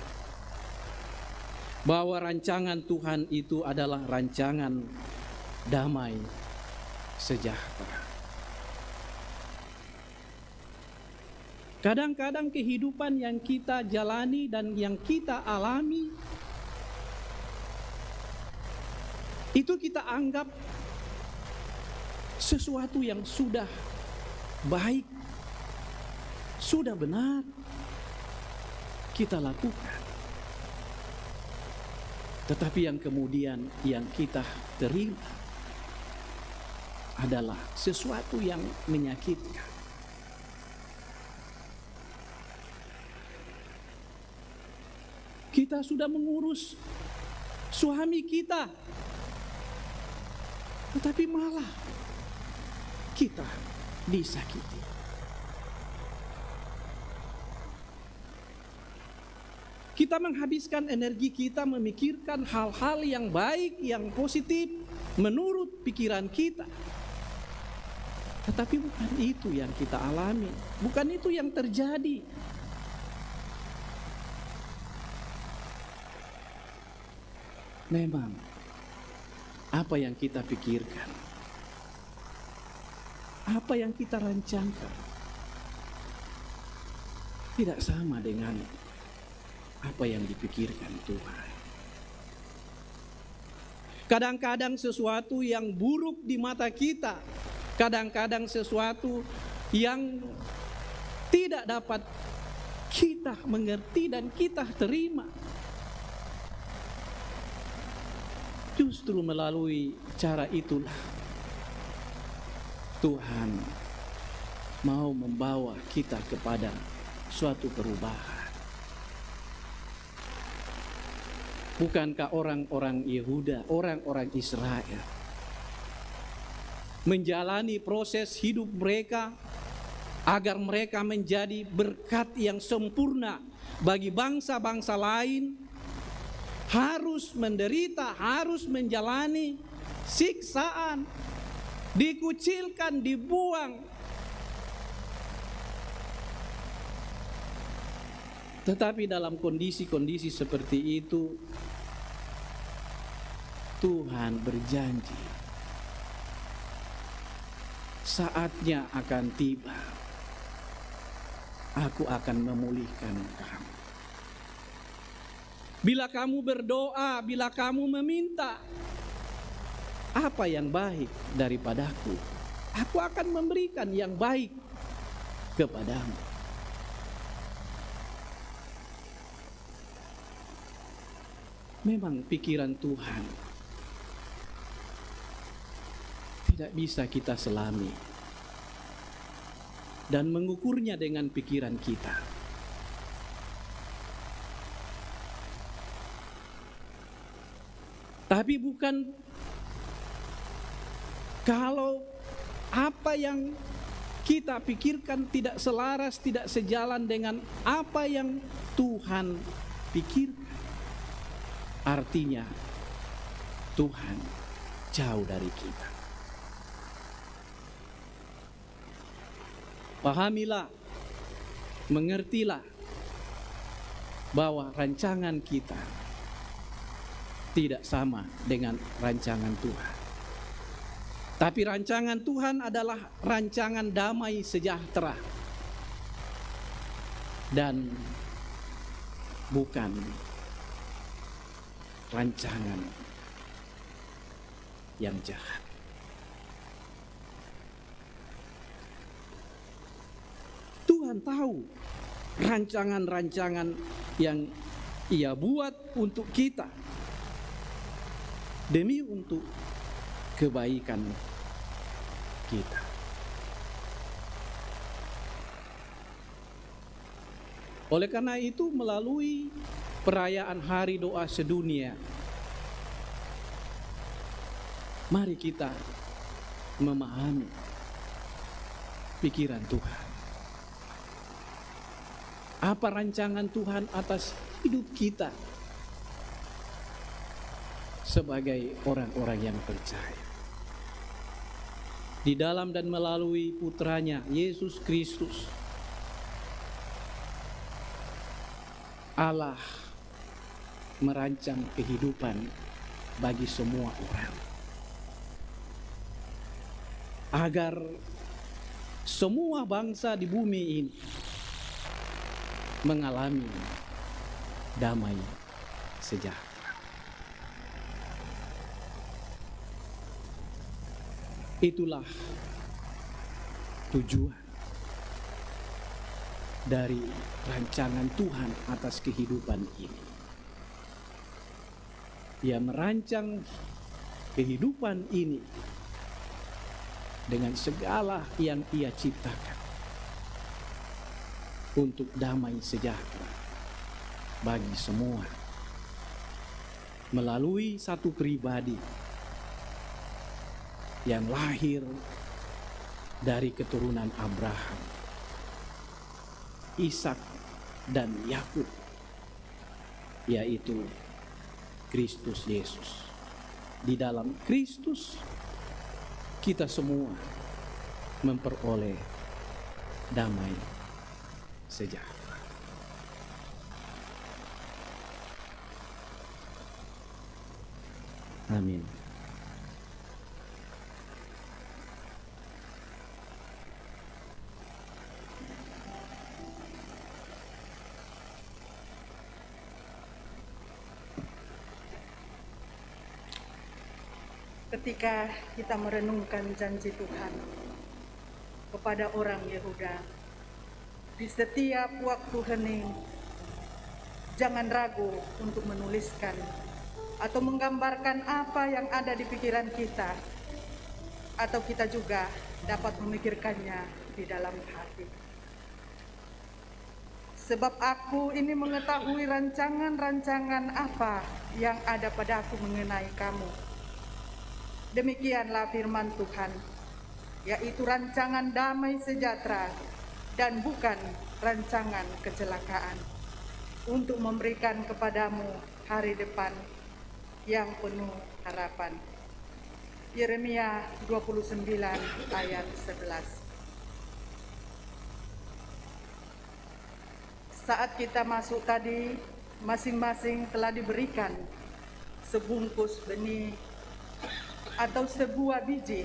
bahwa rancangan Tuhan itu adalah rancangan damai sejahtera. Kadang-kadang kehidupan yang kita jalani dan yang kita alami itu kita anggap sesuatu yang sudah baik, sudah benar kita lakukan. Tetapi yang kemudian yang kita terima adalah sesuatu yang menyakitkan. Kita sudah mengurus suami kita, tetapi malah kita disakiti. Kita menghabiskan energi kita memikirkan hal-hal yang baik, yang positif menurut pikiran kita. Tetapi bukan itu yang kita alami, bukan itu yang terjadi. Memang apa yang kita pikirkan, apa yang kita rancangkan tidak sama dengan apa yang dipikirkan Tuhan. Kadang-kadang sesuatu yang buruk di mata kita, kadang-kadang sesuatu yang tidak dapat kita mengerti dan kita terima, justru melalui cara itulah Tuhan mau membawa kita kepada suatu perubahan. Bukankah orang-orang Yehuda, orang-orang Israel menjalani proses hidup mereka agar mereka menjadi berkat yang sempurna bagi bangsa-bangsa lain, harus menderita, harus menjalani siksaan, dikucilkan, dibuang. Tetapi dalam kondisi-kondisi seperti itu, Tuhan berjanji saatnya akan tiba, aku akan memulihkan kamu. Bila kamu berdoa, bila kamu meminta apa yang baik daripadaku, aku akan memberikan yang baik kepadamu. Memang pikiran Tuhan tidak bisa kita selami dan mengukurnya dengan pikiran kita. Tapi bukan kalau apa yang kita pikirkan tidak selaras, tidak sejalan dengan apa yang Tuhan pikirkan, artinya Tuhan jauh dari kita. Pahamilah, mengertilah bahwa rancangan kita tidak sama dengan rancangan Tuhan. Tapi rancangan Tuhan adalah rancangan damai sejahtera dan bukan rancangan yang jahat. Tuhan tahu rancangan-rancangan yang Ia buat untuk kita demi untuk kebaikan kita. Oleh karena itu, melalui perayaan Hari Doa Sedunia, mari kita memahami pikiran Tuhan. Apa rancangan Tuhan atas hidup kita sebagai orang-orang yang percaya. Di dalam dan melalui putranya Yesus Kristus, Allah merancang kehidupan bagi semua orang, agar semua bangsa di bumi ini mengalami damai sejahtera. Itulah tujuan dari rancangan Tuhan atas kehidupan ini. Ia merancang kehidupan ini dengan segala yang Ia ciptakan untuk damai sejahtera bagi semua melalui satu pribadi yang lahir dari keturunan Abraham, Ishak dan Yakub, yaitu Kristus Yesus. Di dalam Kristus kita semua memperoleh damai sejahtera. Amin. Ketika kita merenungkan janji Tuhan kepada orang Yehuda, di setiap waktu hening, jangan ragu untuk menuliskan atau menggambarkan apa yang ada di pikiran kita, atau kita juga dapat memikirkannya di dalam hati. Sebab aku ini mengetahui rancangan-rancangan apa yang ada padaku mengenai kamu. Demikianlah firman Tuhan, yaitu rancangan damai sejahtera dan bukan rancangan kecelakaan, untuk memberikan kepadamu hari depan yang penuh harapan. Yeremia 29 ayat 11. Saat kita masuk tadi, masing-masing telah diberikan sebungkus benih atau sebuah biji.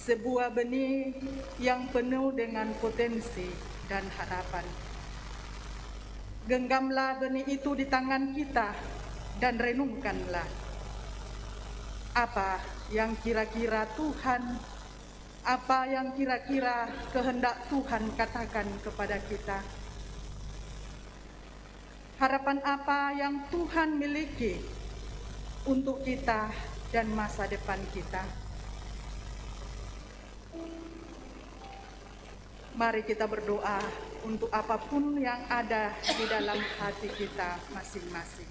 Sebuah benih yang penuh dengan potensi dan harapan. Genggamlah benih itu di tangan kita dan renungkanlah apa yang kira-kira kehendak Tuhan katakan kepada kita. Harapan apa yang Tuhan miliki untuk kita dan masa depan kita. Mari kita berdoa untuk apapun yang ada di dalam hati kita masing-masing.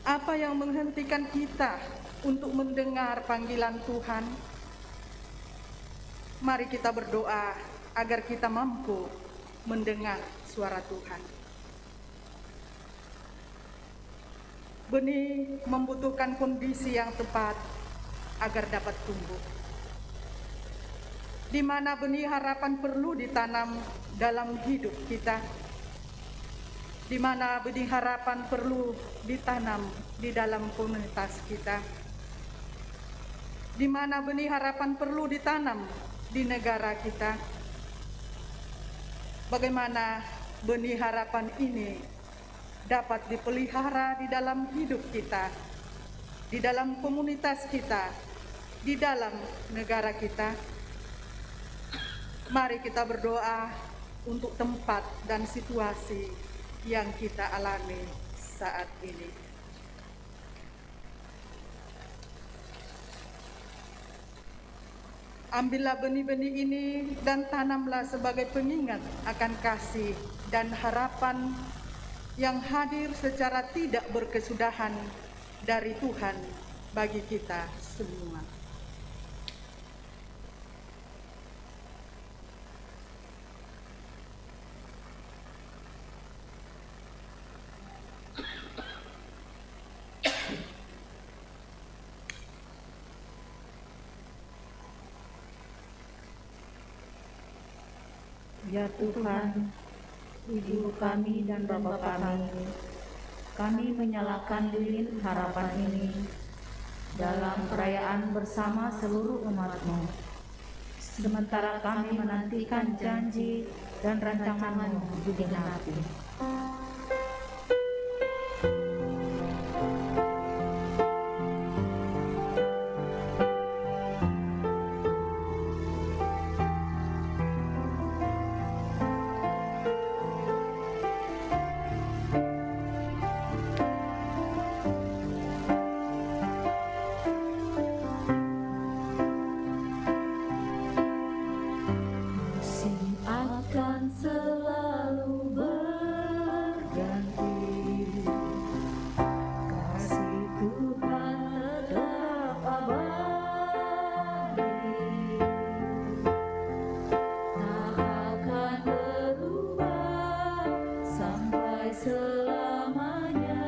Apa yang menghentikan kita untuk mendengar panggilan Tuhan? Mari kita berdoa agar kita mampu mendengar suara Tuhan. Benih membutuhkan kondisi yang tepat agar dapat tumbuh. Di mana benih harapan perlu ditanam dalam hidup kita. Di mana benih harapan perlu ditanam di dalam komunitas kita. Di mana benih harapan perlu ditanam di negara kita. Bagaimana benih harapan ini dapat dipelihara di dalam hidup kita, di dalam komunitas kita, di dalam negara kita. Mari kita berdoa untuk tempat dan situasi yang kita alami saat ini. Ambillah benih-benih ini dan tanamlah sebagai pengingat akan kasih dan harapan yang hadir secara tidak berkesudahan dari Tuhan bagi kita semua. Ya Tuhan, Ibu kami dan Bapa kami menyalakan lilin harapan ini dalam perayaan bersama seluruh umat-Mu. Sementara kami menantikan janji dan rancangan-Mu digenapi. Akan selalu sampai selamanya.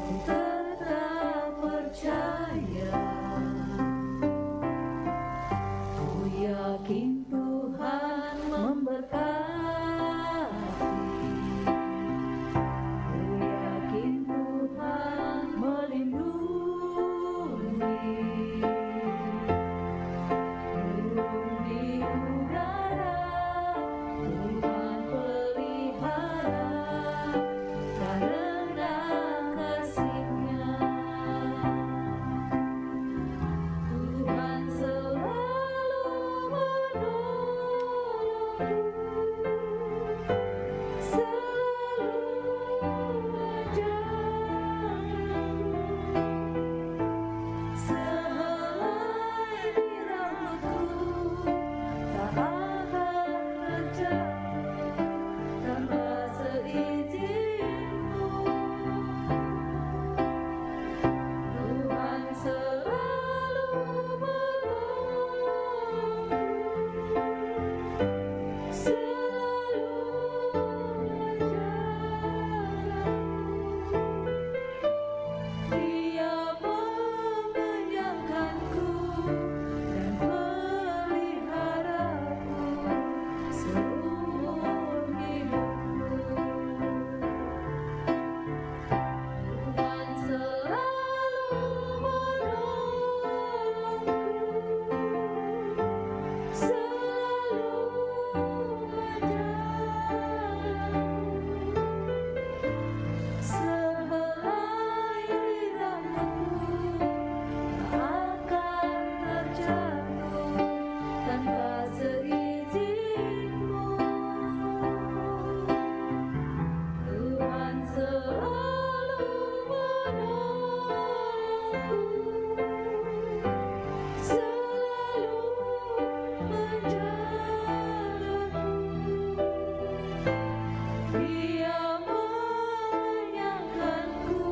Ku tetap percaya, ku yakin Tuhan memberkati, ku yakin Tuhan melindungi. Burung di udara Tuhan pelihara, karena kasih-Nya Tuhan selalu menolongku, selalu menjagaku. Sehelai di rambutku tak akan terjatuh tanpa seizin-Mu. Tuhan selalu menolongku, selalu menjagaku. Dia mengenyangkanku dan meliharaku seumur hidupku. Tuhan selalu menolongku, selalu menjagaku. Sehelai di rambutku tak akan terjatuh tanpa seizin-Mu. Tuhan selalu menolongku, selalu menjagaku. Dia mengenyangkanku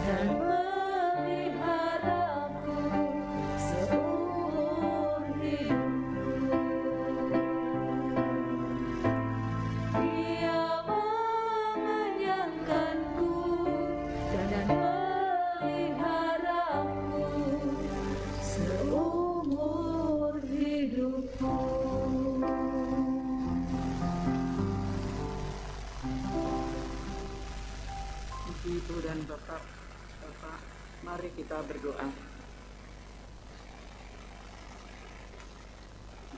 dan meliharaku seumur hidupku. Dia mengenyangkanku dan meliharaku seumur hidupku. Ibu dan Bapak, mari kita berdoa.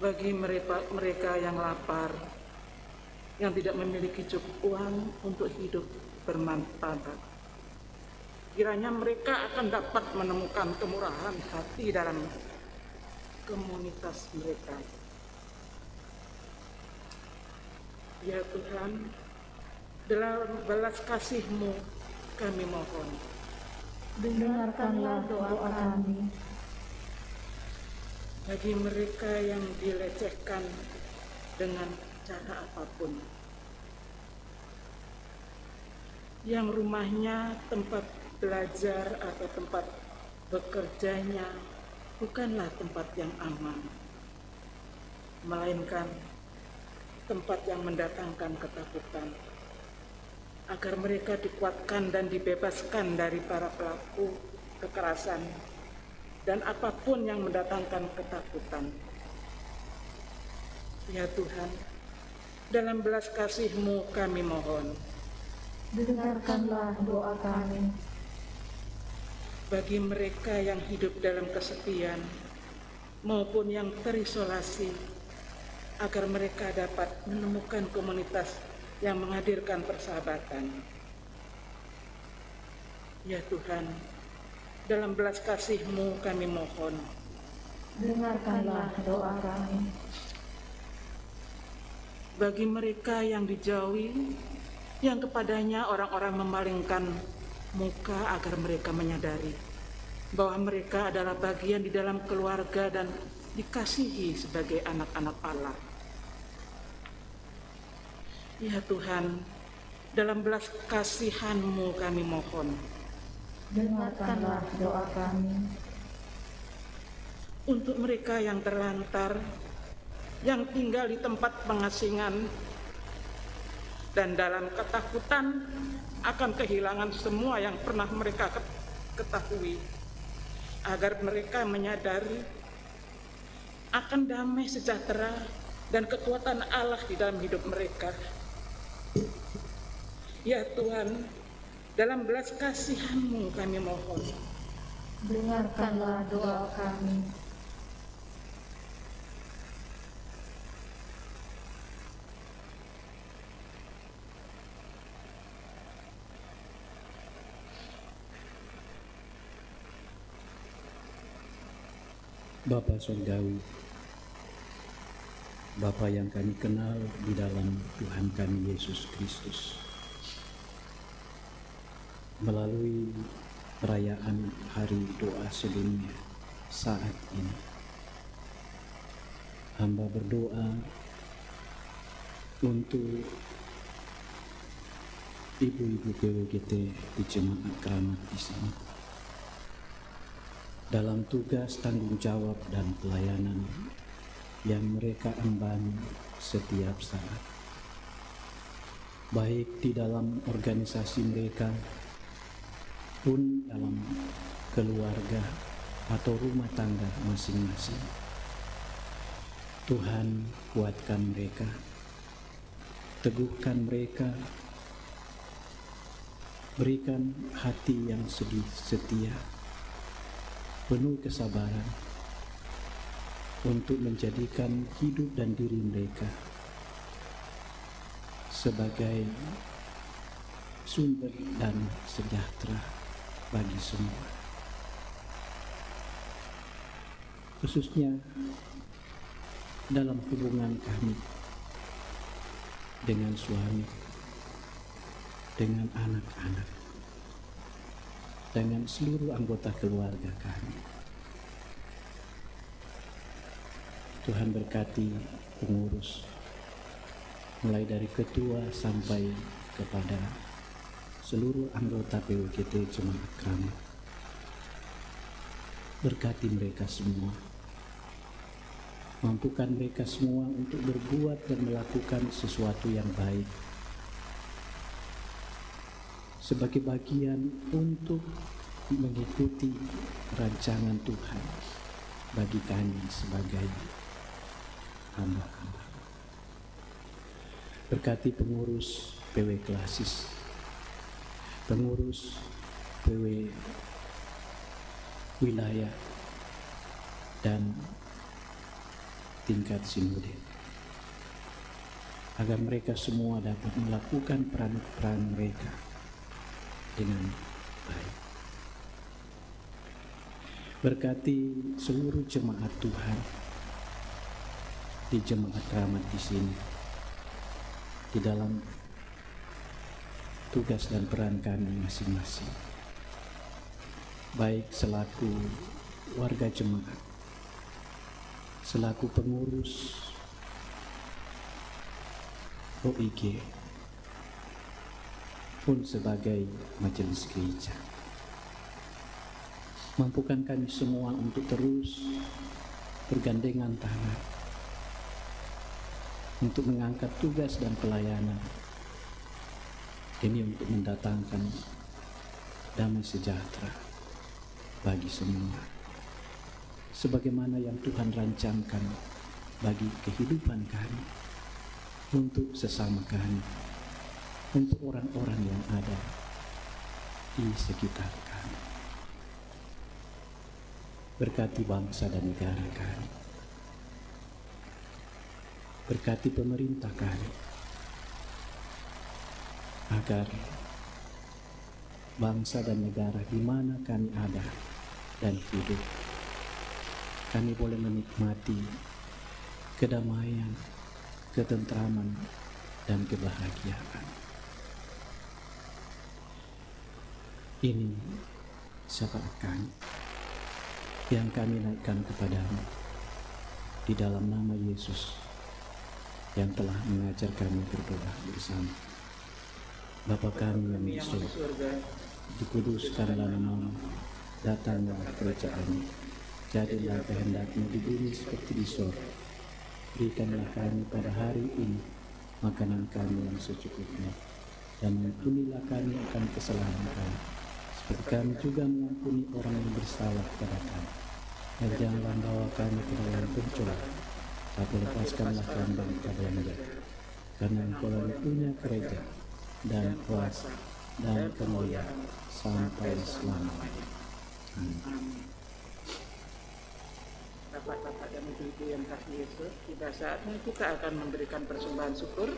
Bagi mereka yang lapar, yang tidak memiliki cukup uang untuk hidup bermartabat, kiranya mereka akan dapat menemukan kemurahan hati dalam komunitas mereka. Ya Tuhan, dalam belas kasih-Mu kami mohon, Dengarkanlah doa kami. bagi mereka yang dilecehkan dengan cara apapun, yang rumahnya tempat belajar atau tempat bekerjanya bukanlah tempat yang aman, melainkan tempat yang mendatangkan ketakutan, agar mereka dikuatkan dan dibebaskan dari para pelaku kekerasan dan apapun yang mendatangkan ketakutan. Ya Tuhan, dalam belas kasih-Mu kami mohon, Dengarkanlah doa kami. bagi mereka yang hidup dalam kesepian maupun yang terisolasi, agar mereka dapat menemukan komunitas yang menghadirkan persahabatan. Ya Tuhan, dalam belas kasih-Mu kami mohon, Dengarkanlah doa kami. bagi mereka yang dijauhi, yang kepadanya orang-orang memalingkan muka, agar mereka menyadari bahwa mereka adalah bagian di dalam keluarga dan dikasihi sebagai anak-anak Allah. Ya Tuhan, dalam belas kasihan-Mu kami mohon, Dengarkanlah doa kami. untuk mereka yang terlantar, yang tinggal di tempat pengasingan, dan dalam ketakutan akan kehilangan semua yang pernah mereka ketahui, agar mereka menyadari akan damai sejahtera dan kekuatan Allah di dalam hidup mereka. Ya Tuhan, dalam belas kasihan-Mu kami mohon, Dengarkanlah doa kami. Bapa Surgawi, Bapa yang kami kenal di dalam Tuhan kami Yesus Kristus, melalui perayaan Hari Doa Sedunia saat ini, hamba berdoa untuk ibu-ibu PWGT di Jemaat Keramat di sini, dalam tugas tanggung jawab dan pelayanan yang mereka emban setiap saat, baik di dalam organisasi mereka pun dalam keluarga atau rumah tangga masing-masing. Tuhan, kuatkan mereka, teguhkan mereka, berikan hati yang setia, penuh kesabaran untuk menjadikan hidup dan diri mereka sebagai sumber dan sejahtera bagi semua, khususnya dalam hubungan kami dengan suami, dengan anak-anak, dengan seluruh anggota keluarga kami. Tuhan berkati pengurus, mulai dari ketua sampai kepada seluruh anggota PWGT Jemaat Keramat. Berkati mereka semua, mampukan mereka semua untuk berbuat dan melakukan sesuatu yang baik sebagai bagian untuk mengikuti rancangan Tuhan bagi kami sebagai hamba-hamba. Berkati pengurus PW Klasis, pengurus PW wilayah dan tingkat sinode, agar mereka semua dapat melakukan peran-peran mereka dengan baik. Berkati seluruh jemaat Tuhan di Jemaat Keramat di sini, di dalam tugas dan peran kami masing-masing, baik selaku warga jemaat, selaku pengurus OIG, pun sebagai majelis gereja. Mampukan kami semua untuk terus bergandengan tangan untuk mengangkat tugas dan pelayanan ini untuk mendatangkan damai sejahtera bagi semua, sebagaimana yang Tuhan rancangkan bagi kehidupan kami, untuk sesama kami, untuk orang-orang yang ada di sekitar kami. Berkati bangsa dan negara kami, berkati pemerintah kami, agar bangsa dan negara di mana kami ada dan hidup, kami boleh menikmati kedamaian, ketentraman, dan kebahagiaan. Ini syafaat kami yang kami naikkan kepadamu di dalam nama Yesus yang telah mengajar kami berdoa bersama. Bapa kami yang di surga, dikuduskanlah namamu, datanglah kerajaan-Mu, jadilah kehendak-Mu di bumi seperti di surga. Berikanlah kami pada hari ini makanan kami yang secukupnya, dan ampunilah kami akan kesalahan kami, seperti kami juga mengampuni orang yang bersalah kepada kami. Dan janganlah bawa kami ke dalam pencobaan, tapi lepaskanlah kami daripada yang jahat. Karena Engkau yang punya kerajaan dan kuasa dan kemuliaan sampai selamanya. Amin. Bapak-bapak dan ibu-ibu yang kasih Yesus, tiba saatnya kita akan memberikan persembahan syukur.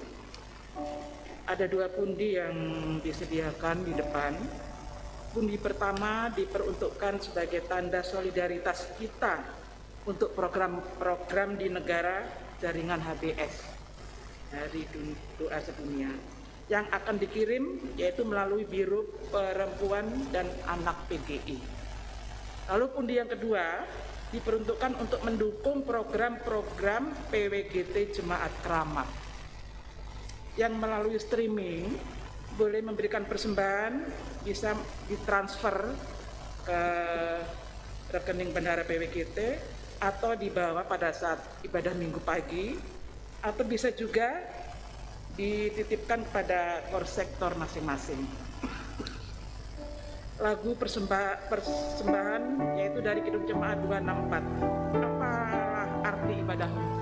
Ada 2 pundi yang disediakan di depan. Pundi pertama diperuntukkan sebagai tanda solidaritas kita untuk program-program di negara jaringan HBS dari doa sedunia yang akan dikirim, yaitu melalui Biro Perempuan dan Anak PGI. Lalu pundi yang kedua diperuntukkan untuk mendukung program-program PWGT Jemaat Keramat yang melalui streaming boleh memberikan persembahan, bisa ditransfer ke rekening bendahara PWGT atau dibawa pada saat ibadah minggu pagi, atau bisa juga dititipkan kepada korsektor masing-masing. Lagu persembahan yaitu dari Kidung Jemaat 264. Apalah arti ibadahmu?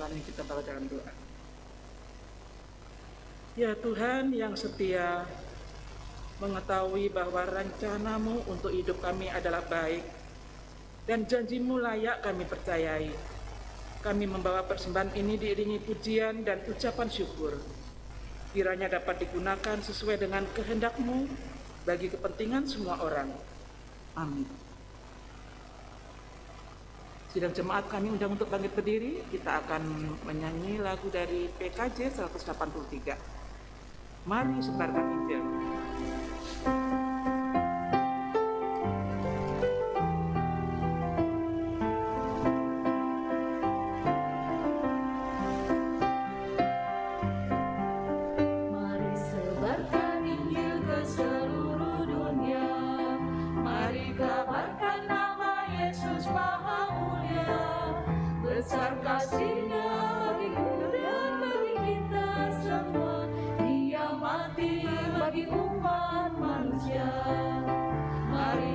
Kita bawa dalam doa. Ya Tuhan yang setia, mengetahui bahwa rencanamu untuk hidup kami adalah baik dan janjimu layak kami percayai. Kami membawa persembahan ini diiringi pujian dan ucapan syukur. Kiranya dapat digunakan sesuai dengan kehendak-Mu bagi kepentingan semua orang. Amin. Sidang jemaat kami undang untuk bangkit berdiri. Kita akan menyanyi lagu dari PKJ 183. Mari sebarkan Injil.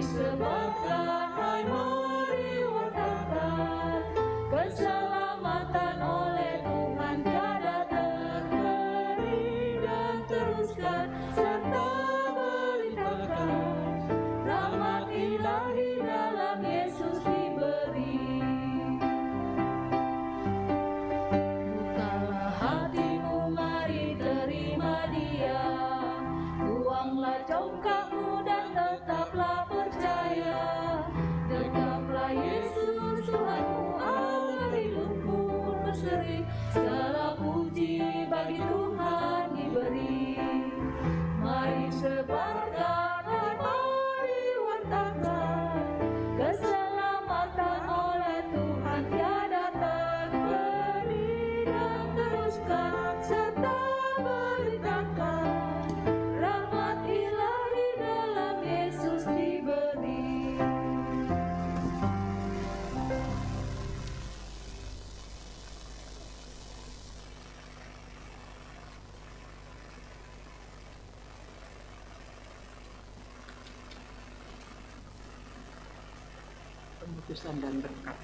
sebarkan, hai mari wartakan keselamatan oleh Tuhan tiada terberi, dan teruskan serta beritakan rahmat ilahi dalam Yesus diberi. Bukalah hatimu, mari terima Dia, buanglah congkakmu dan tetaplah percaya. Dekaplah Yesus Tuhanmu agar hidupmu berseri, segala puji bagi Tuhan diberi. Mari sebarkan, hai mari wartakan keselamatan oleh Tuhan tiada terberi, dan teruskan serta beritakan rahmat ilahi dalam Yesus diberi. Pemutusan dan berkat.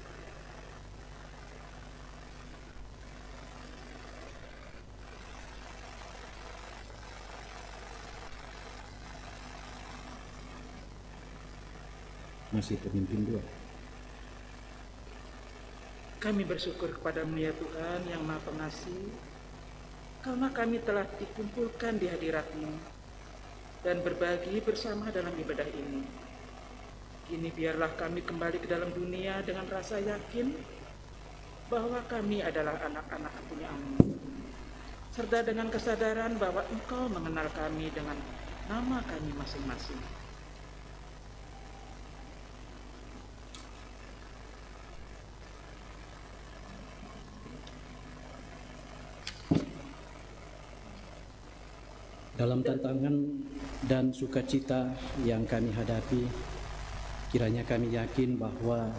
Masih pemimpin dua. Kami bersyukur kepada-Mu ya Tuhan yang Maha Pengasih, karena kami telah dikumpulkan di hadirat-Mu dan berbagi bersama dalam ibadah ini. Kini biarlah kami kembali ke dalam dunia dengan rasa yakin bahwa kami adalah anak-anak punya-Mu, serta dengan kesadaran bahwa Engkau mengenal kami dengan nama kami masing-masing. Dalam tantangan dan sukacita yang kami hadapi, kiranya kami yakin bahwa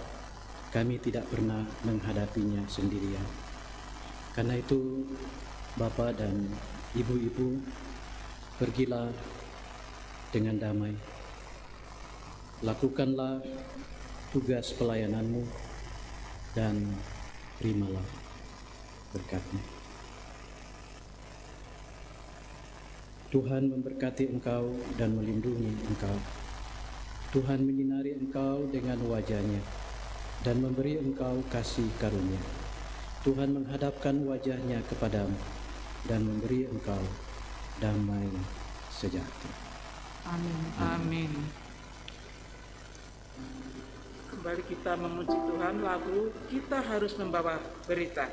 kami tidak pernah menghadapinya sendirian. Karena itu, Bapak dan Ibu-ibu, pergilah dengan damai. Lakukanlah tugas pelayananmu dan terimalah berkat-Nya. Tuhan memberkati engkau dan melindungi engkau. Tuhan menyinari engkau dengan wajah-Nya dan memberi engkau kasih karunia. Tuhan menghadapkan wajah-Nya kepadamu dan memberi engkau damai sejahtera. Amin. Amin. Kembali kita memuji Tuhan, lagu Kita Harus Membawa Berita.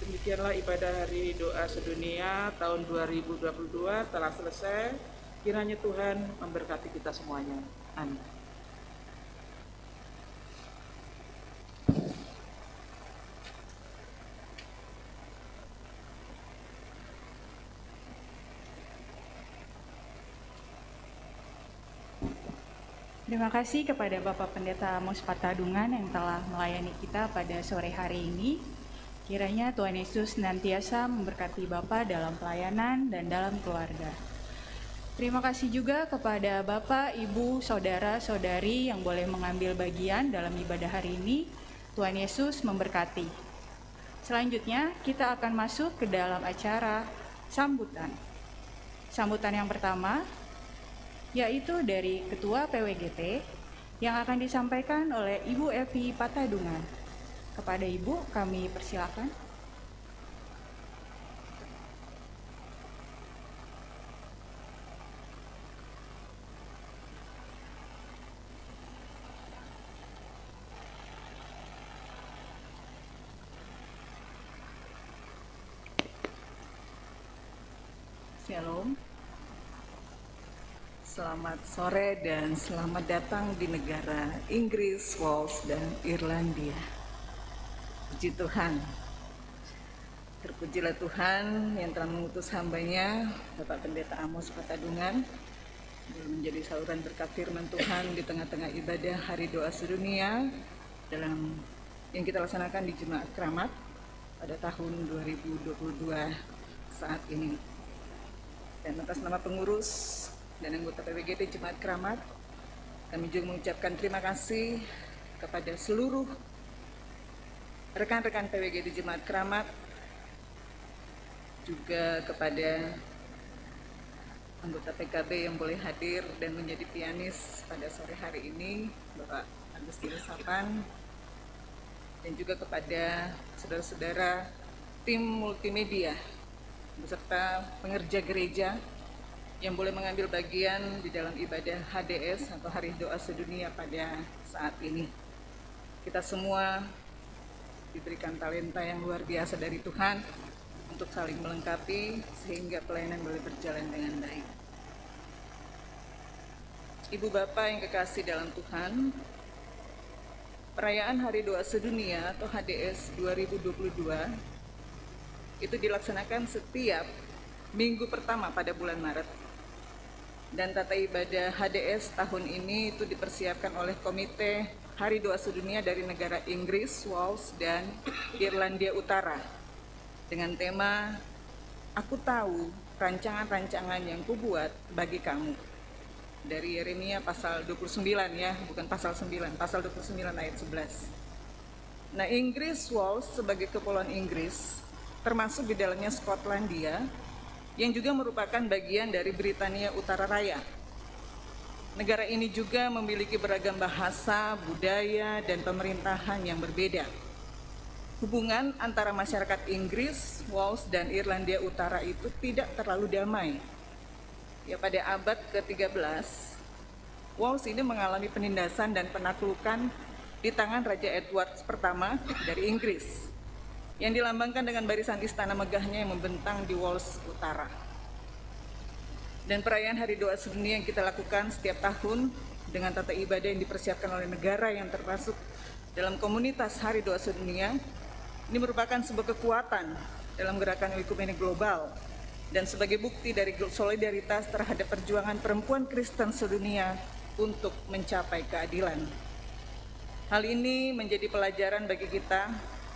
Demikianlah ibadah hari doa sedunia tahun 2022 telah selesai. Kiranya Tuhan memberkati kita semuanya. Amin. Terima kasih kepada Bapak Pendeta Amos Patadungan yang telah melayani kita pada sore hari ini. Kiranya Tuhan Yesus senantiasa memberkati Bapak dalam pelayanan dan dalam keluarga. Terima kasih juga kepada Bapak, Ibu, Saudara-saudari yang boleh mengambil bagian dalam ibadah hari ini. Tuhan Yesus memberkati. Selanjutnya kita akan masuk ke dalam acara sambutan. Sambutan yang pertama yaitu dari Ketua PWGT yang akan disampaikan oleh Ibu Evi Patadungan. Kepada Ibu, kami persilakan. Shalom. Selamat sore dan selamat datang di negara Inggris, Wales, dan Irlandia. Puji Tuhan. Terpujilah Tuhan yang telah mengutus hambanya, Bapak Pendeta Amos Patadungan, menjadi saluran berkat firman Tuhan di tengah-tengah ibadah Hari Doa Sedunia dalam yang kita laksanakan di Jemaat Keramat pada tahun 2022 saat ini. Dan atas nama pengurus dan anggota PWGT Jemaat Keramat, kami juga mengucapkan terima kasih kepada seluruh rekan-rekan PWGT Jemaat Keramat, juga kepada anggota PKB yang boleh hadir dan menjadi pianis pada sore hari ini, Bapak Agustinus Sapan, dan juga kepada saudara-saudara tim multimedia beserta pengerja gereja yang boleh mengambil bagian di dalam ibadah HDS atau Hari Doa Sedunia pada saat ini. Kita semua diberikan talenta yang luar biasa dari Tuhan untuk saling melengkapi sehingga pelayanan boleh berjalan dengan baik. Ibu Bapak yang kekasih dalam Tuhan, perayaan Hari Doa Sedunia atau HDS 2022 itu dilaksanakan setiap minggu pertama pada bulan Maret. Dan tata ibadah HDS tahun ini itu dipersiapkan oleh Komite Hari Doa Sedunia dari negara Inggris, Wales, dan Irlandia Utara dengan tema Aku Tahu Rancangan-rancangan yang Kubuat bagi Kamu, dari Yeremia pasal 29 ya, bukan pasal 9, pasal 29 ayat 11. Nah, Inggris, Wales sebagai kepulauan Inggris termasuk di dalamnya Skotlandia yang juga merupakan bagian dari Britania Utara Raya. Negara ini juga memiliki beragam bahasa, budaya, dan pemerintahan yang berbeda. Hubungan antara masyarakat Inggris, Wales, dan Irlandia Utara itu tidak terlalu damai. Ya, pada abad ke-13, Wales ini mengalami penindasan dan penaklukan di tangan Raja Edward pertama dari Inggris, yang dilambangkan dengan barisan istana megahnya yang membentang di Wales Utara. Dan perayaan Hari Doa Sedunia yang kita lakukan setiap tahun dengan tata ibadah yang dipersiapkan oleh negara yang termasuk dalam komunitas Hari Doa Sedunia, ini merupakan sebuah kekuatan dalam gerakan ekumenik global dan sebagai bukti dari solidaritas terhadap perjuangan perempuan Kristen sedunia untuk mencapai keadilan. Hal ini menjadi pelajaran bagi kita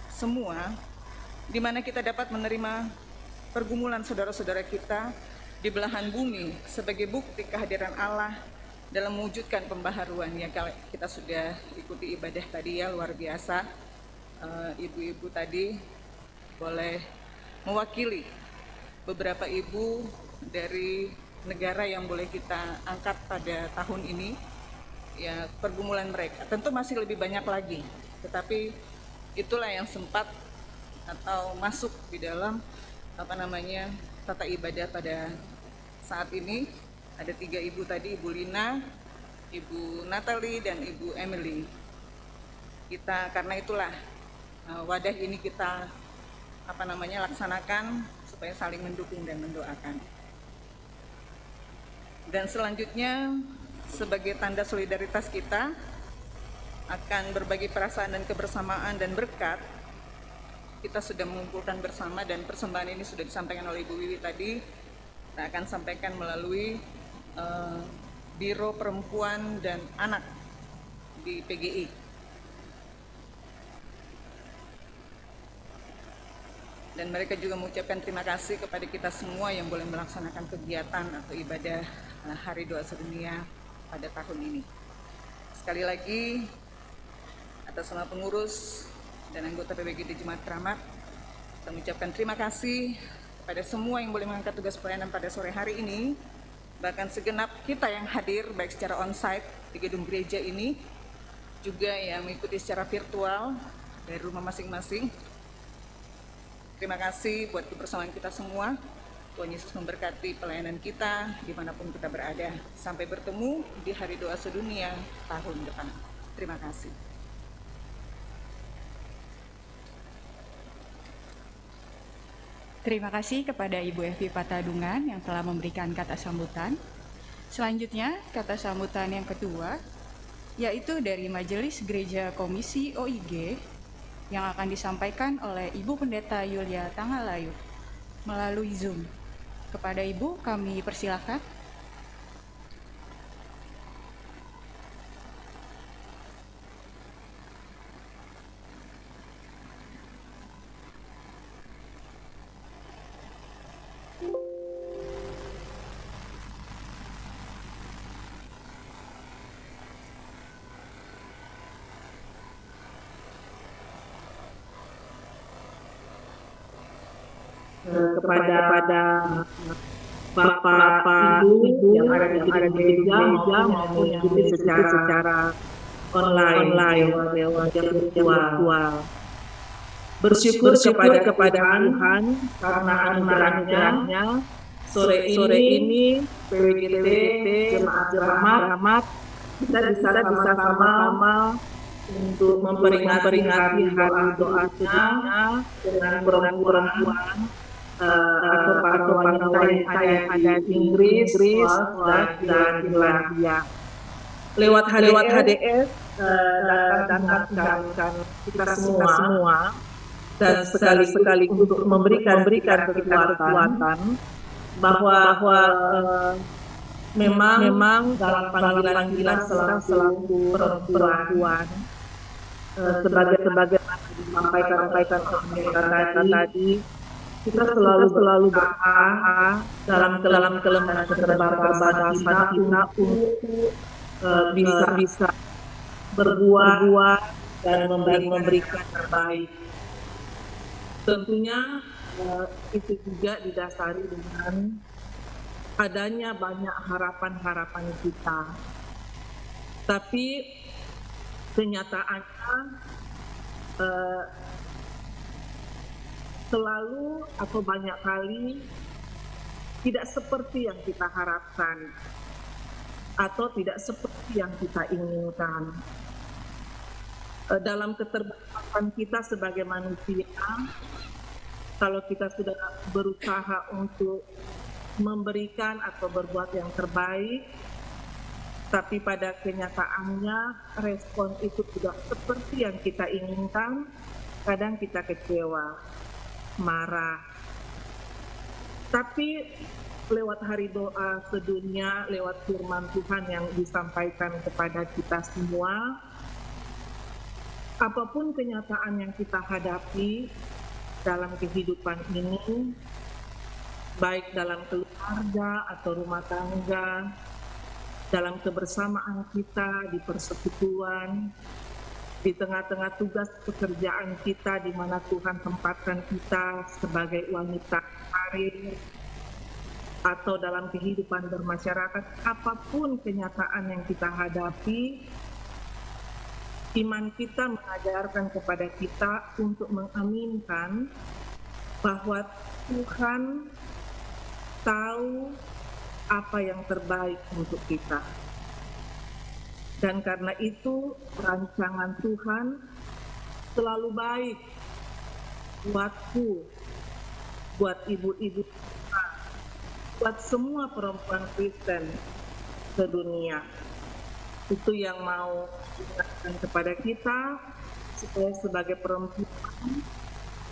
semua, di mana kita dapat menerima pergumulan saudara-saudara kita di belahan bumi sebagai bukti kehadiran Allah dalam mewujudkan pembaharuan. Yang kita sudah ikuti ibadah tadi ya, luar biasa. Ibu-ibu tadi boleh mewakili beberapa ibu dari negara yang boleh kita angkat pada tahun ini. Ya, pergumulan mereka tentu masih lebih banyak lagi, tetapi itulah yang sempat atau masuk di dalam tata ibadah pada saat ini. Ada 3 ibu tadi, Ibu Lina, Ibu Natalie, dan Ibu Emily. Karena itulah wadah ini kita laksanakan supaya saling mendukung dan mendoakan. Dan selanjutnya sebagai tanda solidaritas kita akan berbagi perasaan dan kebersamaan dan berkat, kita sudah mengumpulkan bersama dan persembahan ini sudah disampaikan oleh Ibu Wiwi tadi. Kita akan sampaikan melalui Biro Perempuan dan Anak di PGI. Dan mereka juga mengucapkan terima kasih kepada kita semua yang boleh melaksanakan kegiatan atau ibadah Hari Doa Sedunia pada tahun ini. Sekali lagi, atas nama pengurus dan anggota PWGT Jemaat Keramat, kita mengucapkan terima kasih kepada semua yang boleh mengangkat tugas pelayanan pada sore hari ini, bahkan segenap kita yang hadir baik secara onsite di gedung gereja ini, juga yang mengikuti secara virtual dari rumah masing-masing. Terima kasih buat kebersamaan kita semua. Tuhan Yesus memberkati pelayanan kita dimanapun kita berada. Sampai bertemu di Hari Doa Sedunia tahun depan. Terima kasih. Terima kasih kepada Ibu Evi Patadungan yang telah memberikan kata sambutan. Selanjutnya, kata sambutan yang kedua, yaitu dari Majelis Gereja Komisi OIG yang akan disampaikan oleh Ibu Pendeta Yulia Tangalayu melalui Zoom. Kepada Ibu, kami persilahkan. kepada Bapak Ibu yang ada di gereja maupun yang secara online lewat virtual. Bersyukur kepada Tuhan karena anugerahnya sore ini PWGT Jemaat kita bisa sama-sama untuk memperingati hari doanya dengan perempuan atau para wanita yang ada di Inggris dan Finlandia. Lewat HDS datangkan kita semua dan sekali untuk memberikan kekuatan bahwa memang dalam panggilan selaku perempuan sebagai disampaikan tadi kita selalu berusaha dalam kelemahan keterbatasan kita untuk bisa berbuat dan memberikan terbaik. Tentunya itu juga didasari dengan adanya banyak harapan kita. Tapi kenyataannya selalu atau banyak kali tidak seperti yang kita harapkan atau tidak seperti yang kita inginkan. Dalam keterbatasan kita sebagai manusia, kalau kita sudah berusaha untuk memberikan atau berbuat yang terbaik, tapi pada kenyataannya respon itu tidak seperti yang kita inginkan, kadang kita kecewa, marah. Tapi lewat hari doa sedunia, lewat firman Tuhan yang disampaikan kepada kita semua, apapun kenyataan yang kita hadapi dalam kehidupan ini, baik dalam keluarga atau rumah tangga, dalam kebersamaan kita di persekutuan, di tengah-tengah tugas pekerjaan kita di mana Tuhan tempatkan kita sebagai wanita karir, atau dalam kehidupan bermasyarakat, apapun kenyataan yang kita hadapi, iman kita mengajarkan kepada kita untuk mengaminkan bahwa Tuhan tahu apa yang terbaik untuk kita. Dan karena itu rancangan Tuhan selalu baik buatku, buat ibu-ibu kita, buat semua perempuan Kristen sedunia. Itu yang mau diingatkan kepada kita, supaya sebagai perempuan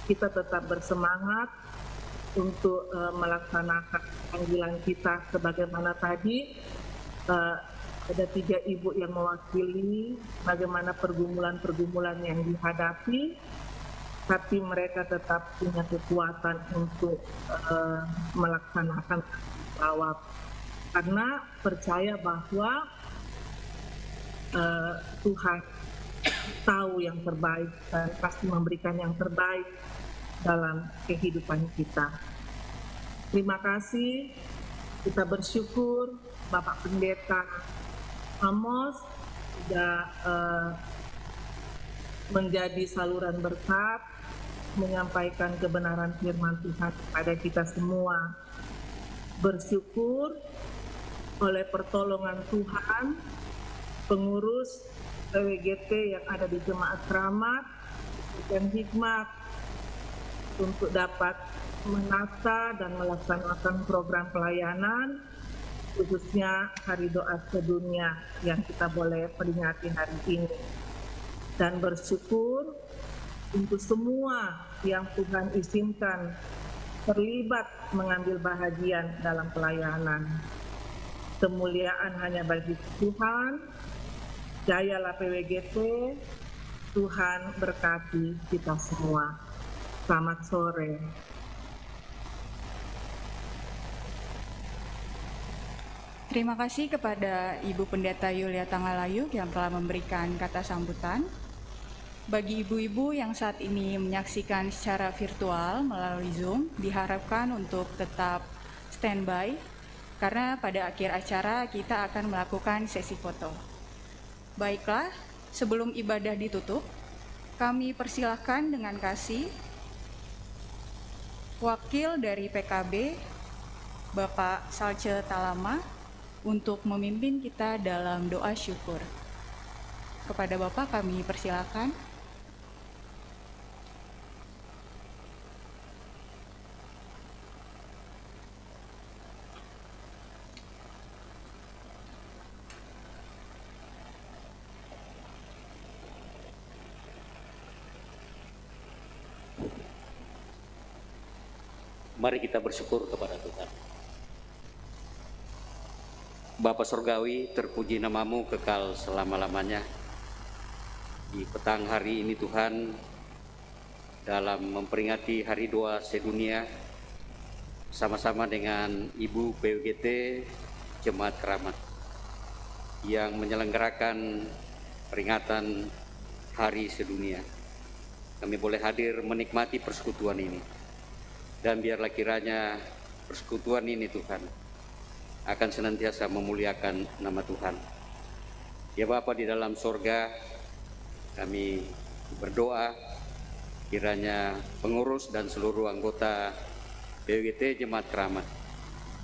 kita tetap bersemangat untuk melaksanakan panggilan kita. Sebagaimana tadi ada 3 ibu yang mewakili bagaimana pergumulan-pergumulan yang dihadapi, tapi mereka tetap punya kekuatan untuk melaksanakan jawab, karena percaya bahwa Tuhan tahu yang terbaik dan pasti memberikan yang terbaik dalam kehidupan kita. Terima kasih. Kita bersyukur Bapak Pendeta Amos sudah menjadi saluran berkat, menyampaikan kebenaran firman Tuhan kepada kita semua. Bersyukur oleh pertolongan Tuhan, pengurus PWGT yang ada di Jemaat Keramat dan hikmat untuk dapat menata dan melaksanakan program pelayanan, khususnya Hari Doa Sedunia yang kita boleh peringati hari ini. Dan bersyukur untuk semua yang Tuhan izinkan terlibat mengambil bahagian dalam pelayanan. Kemuliaan hanya bagi Tuhan, jayalah PWGT, Tuhan berkati kita semua. Selamat sore. Terima kasih kepada Ibu Pendeta Yulia Tangalayu yang telah memberikan kata sambutan. Bagi ibu-ibu yang saat ini menyaksikan secara virtual melalui Zoom, diharapkan untuk tetap standby, karena pada akhir acara kita akan melakukan sesi foto. Baiklah, sebelum ibadah ditutup, kami persilahkan dengan kasih wakil dari PKB, Bapak Salce Talama, untuk memimpin kita dalam doa syukur. Kepada Bapak kami persilakan. Mari kita bersyukur kepada Tuhan. Bapa Surgawi, terpuji namamu kekal selama-lamanya. Di petang hari ini Tuhan, dalam memperingati Hari Doa Sedunia, sama-sama dengan Ibu PWGT Jemaat Keramat yang menyelenggarakan peringatan Hari Sedunia. Kami boleh hadir menikmati persekutuan ini. Dan biarlah kiranya persekutuan ini Tuhan akan senantiasa memuliakan nama Tuhan. Ya Bapa di dalam sorga, kami berdoa kiranya pengurus dan seluruh anggota PWGT Jemaat Keramat,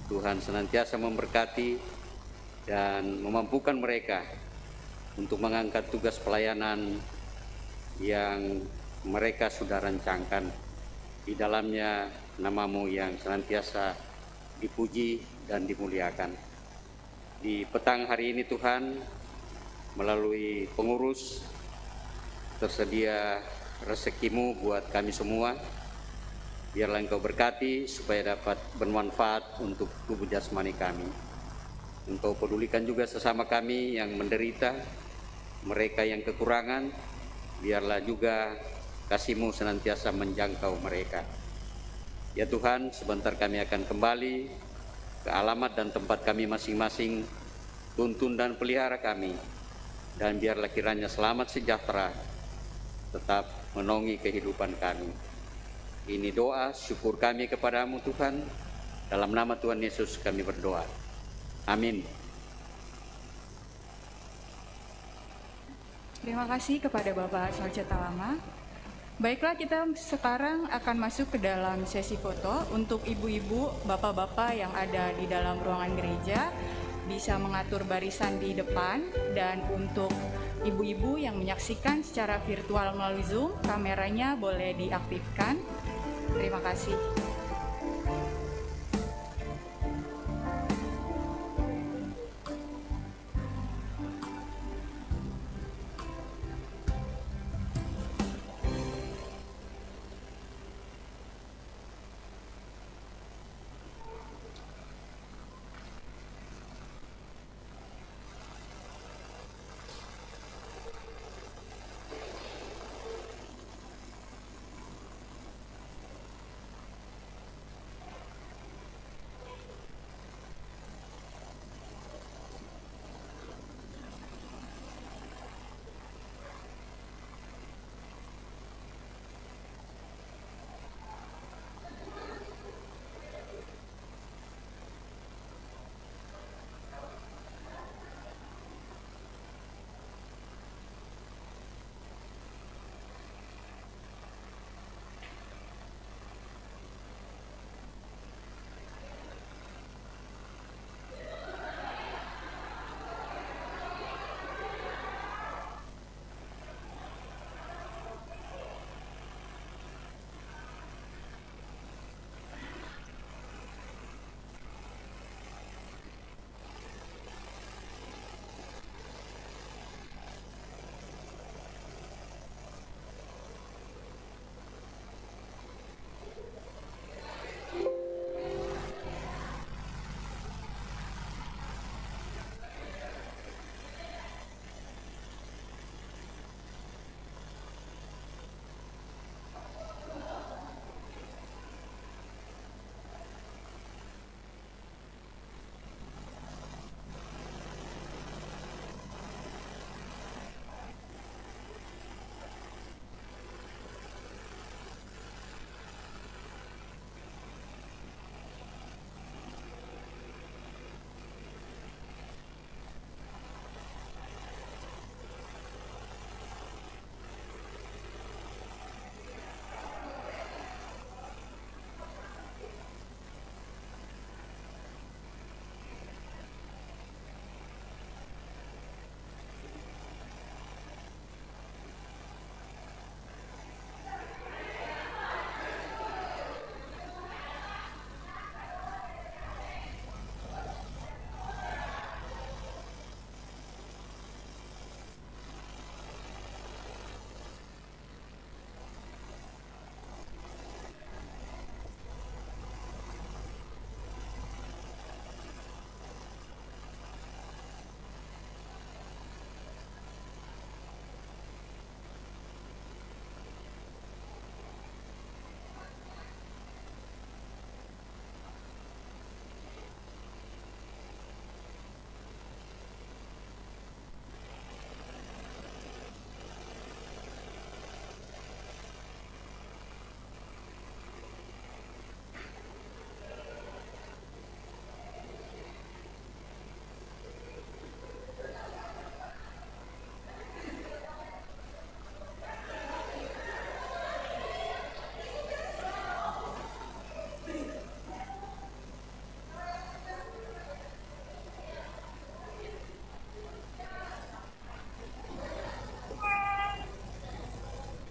Tuhan senantiasa memberkati dan memampukan mereka untuk mengangkat tugas pelayanan yang mereka sudah rancangkan. Di dalamnya namamu yang senantiasa dipuji dan dimuliakan. Di petang hari ini Tuhan, melalui pengurus tersedia rezekimu buat kami semua. Biarlah Engkau berkati supaya dapat bermanfaat untuk tubuh jasmani kami. Engkau pedulikan juga sesama kami yang menderita, mereka yang kekurangan, biarlah juga kasih-Mu senantiasa menjangkau mereka. Ya Tuhan, sebentar kami akan kembali ke alamat dan tempat kami masing-masing. Tuntun dan pelihara kami, dan biarlah kiranya selamat sejahtera tetap menaungi kehidupan kami. Ini doa syukur kami kepadamu Tuhan, dalam nama Tuhan Yesus kami berdoa. Amin. Terima kasih kepada Bapak Salce Talama. Baiklah, kita sekarang akan masuk ke dalam sesi foto. Untuk ibu-ibu, bapak-bapak yang ada di dalam ruangan gereja bisa mengatur barisan di depan, dan untuk ibu-ibu yang menyaksikan secara virtual melalui Zoom, kameranya boleh diaktifkan. Terima kasih.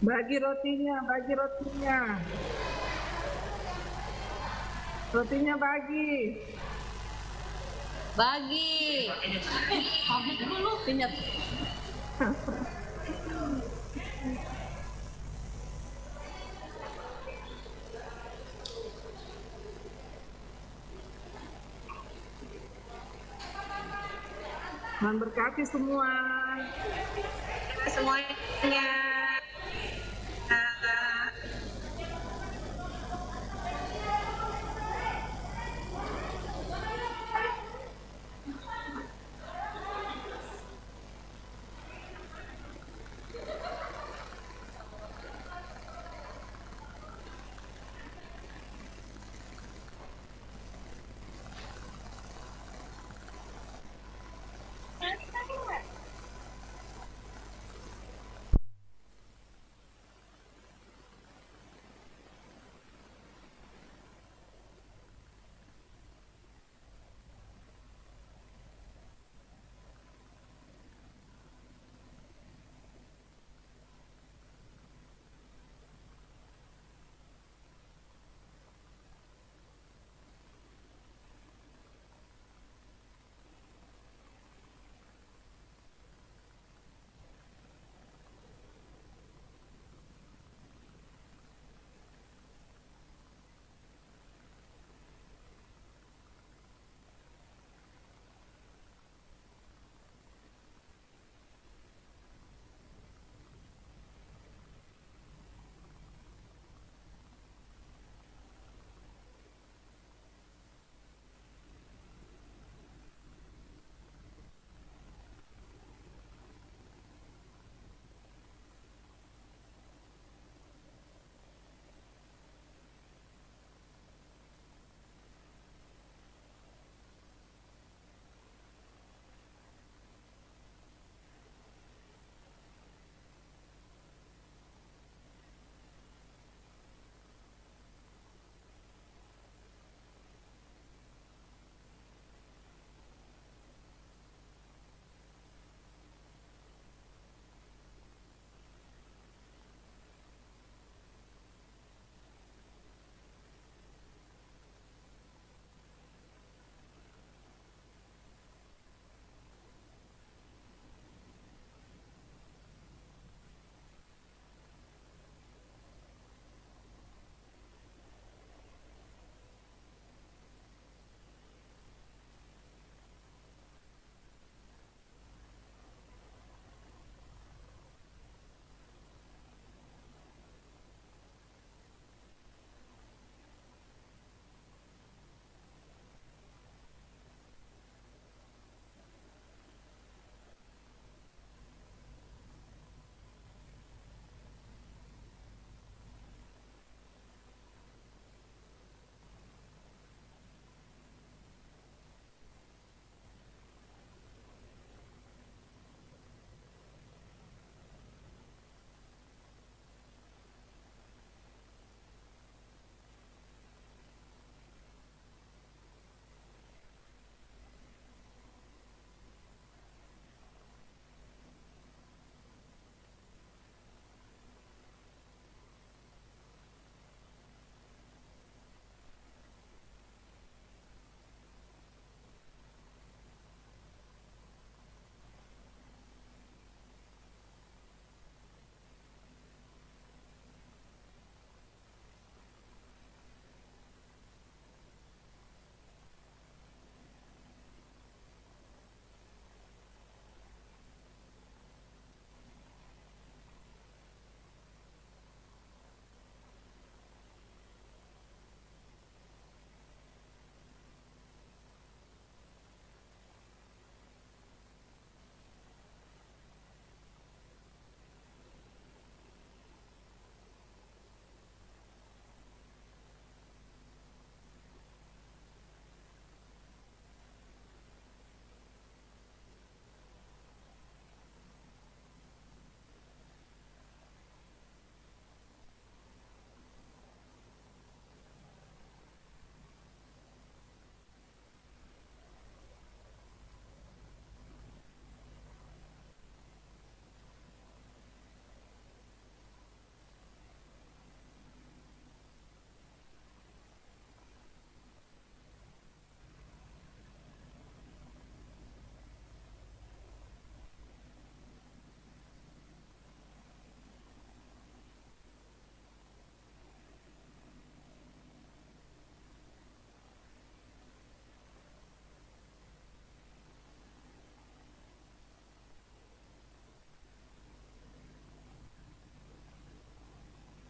Bagi rotinya, bagi rotinya. Rotinya bagi. Bagi. Habis dulu pinjat. Tuhan berkati semua. Semuanya.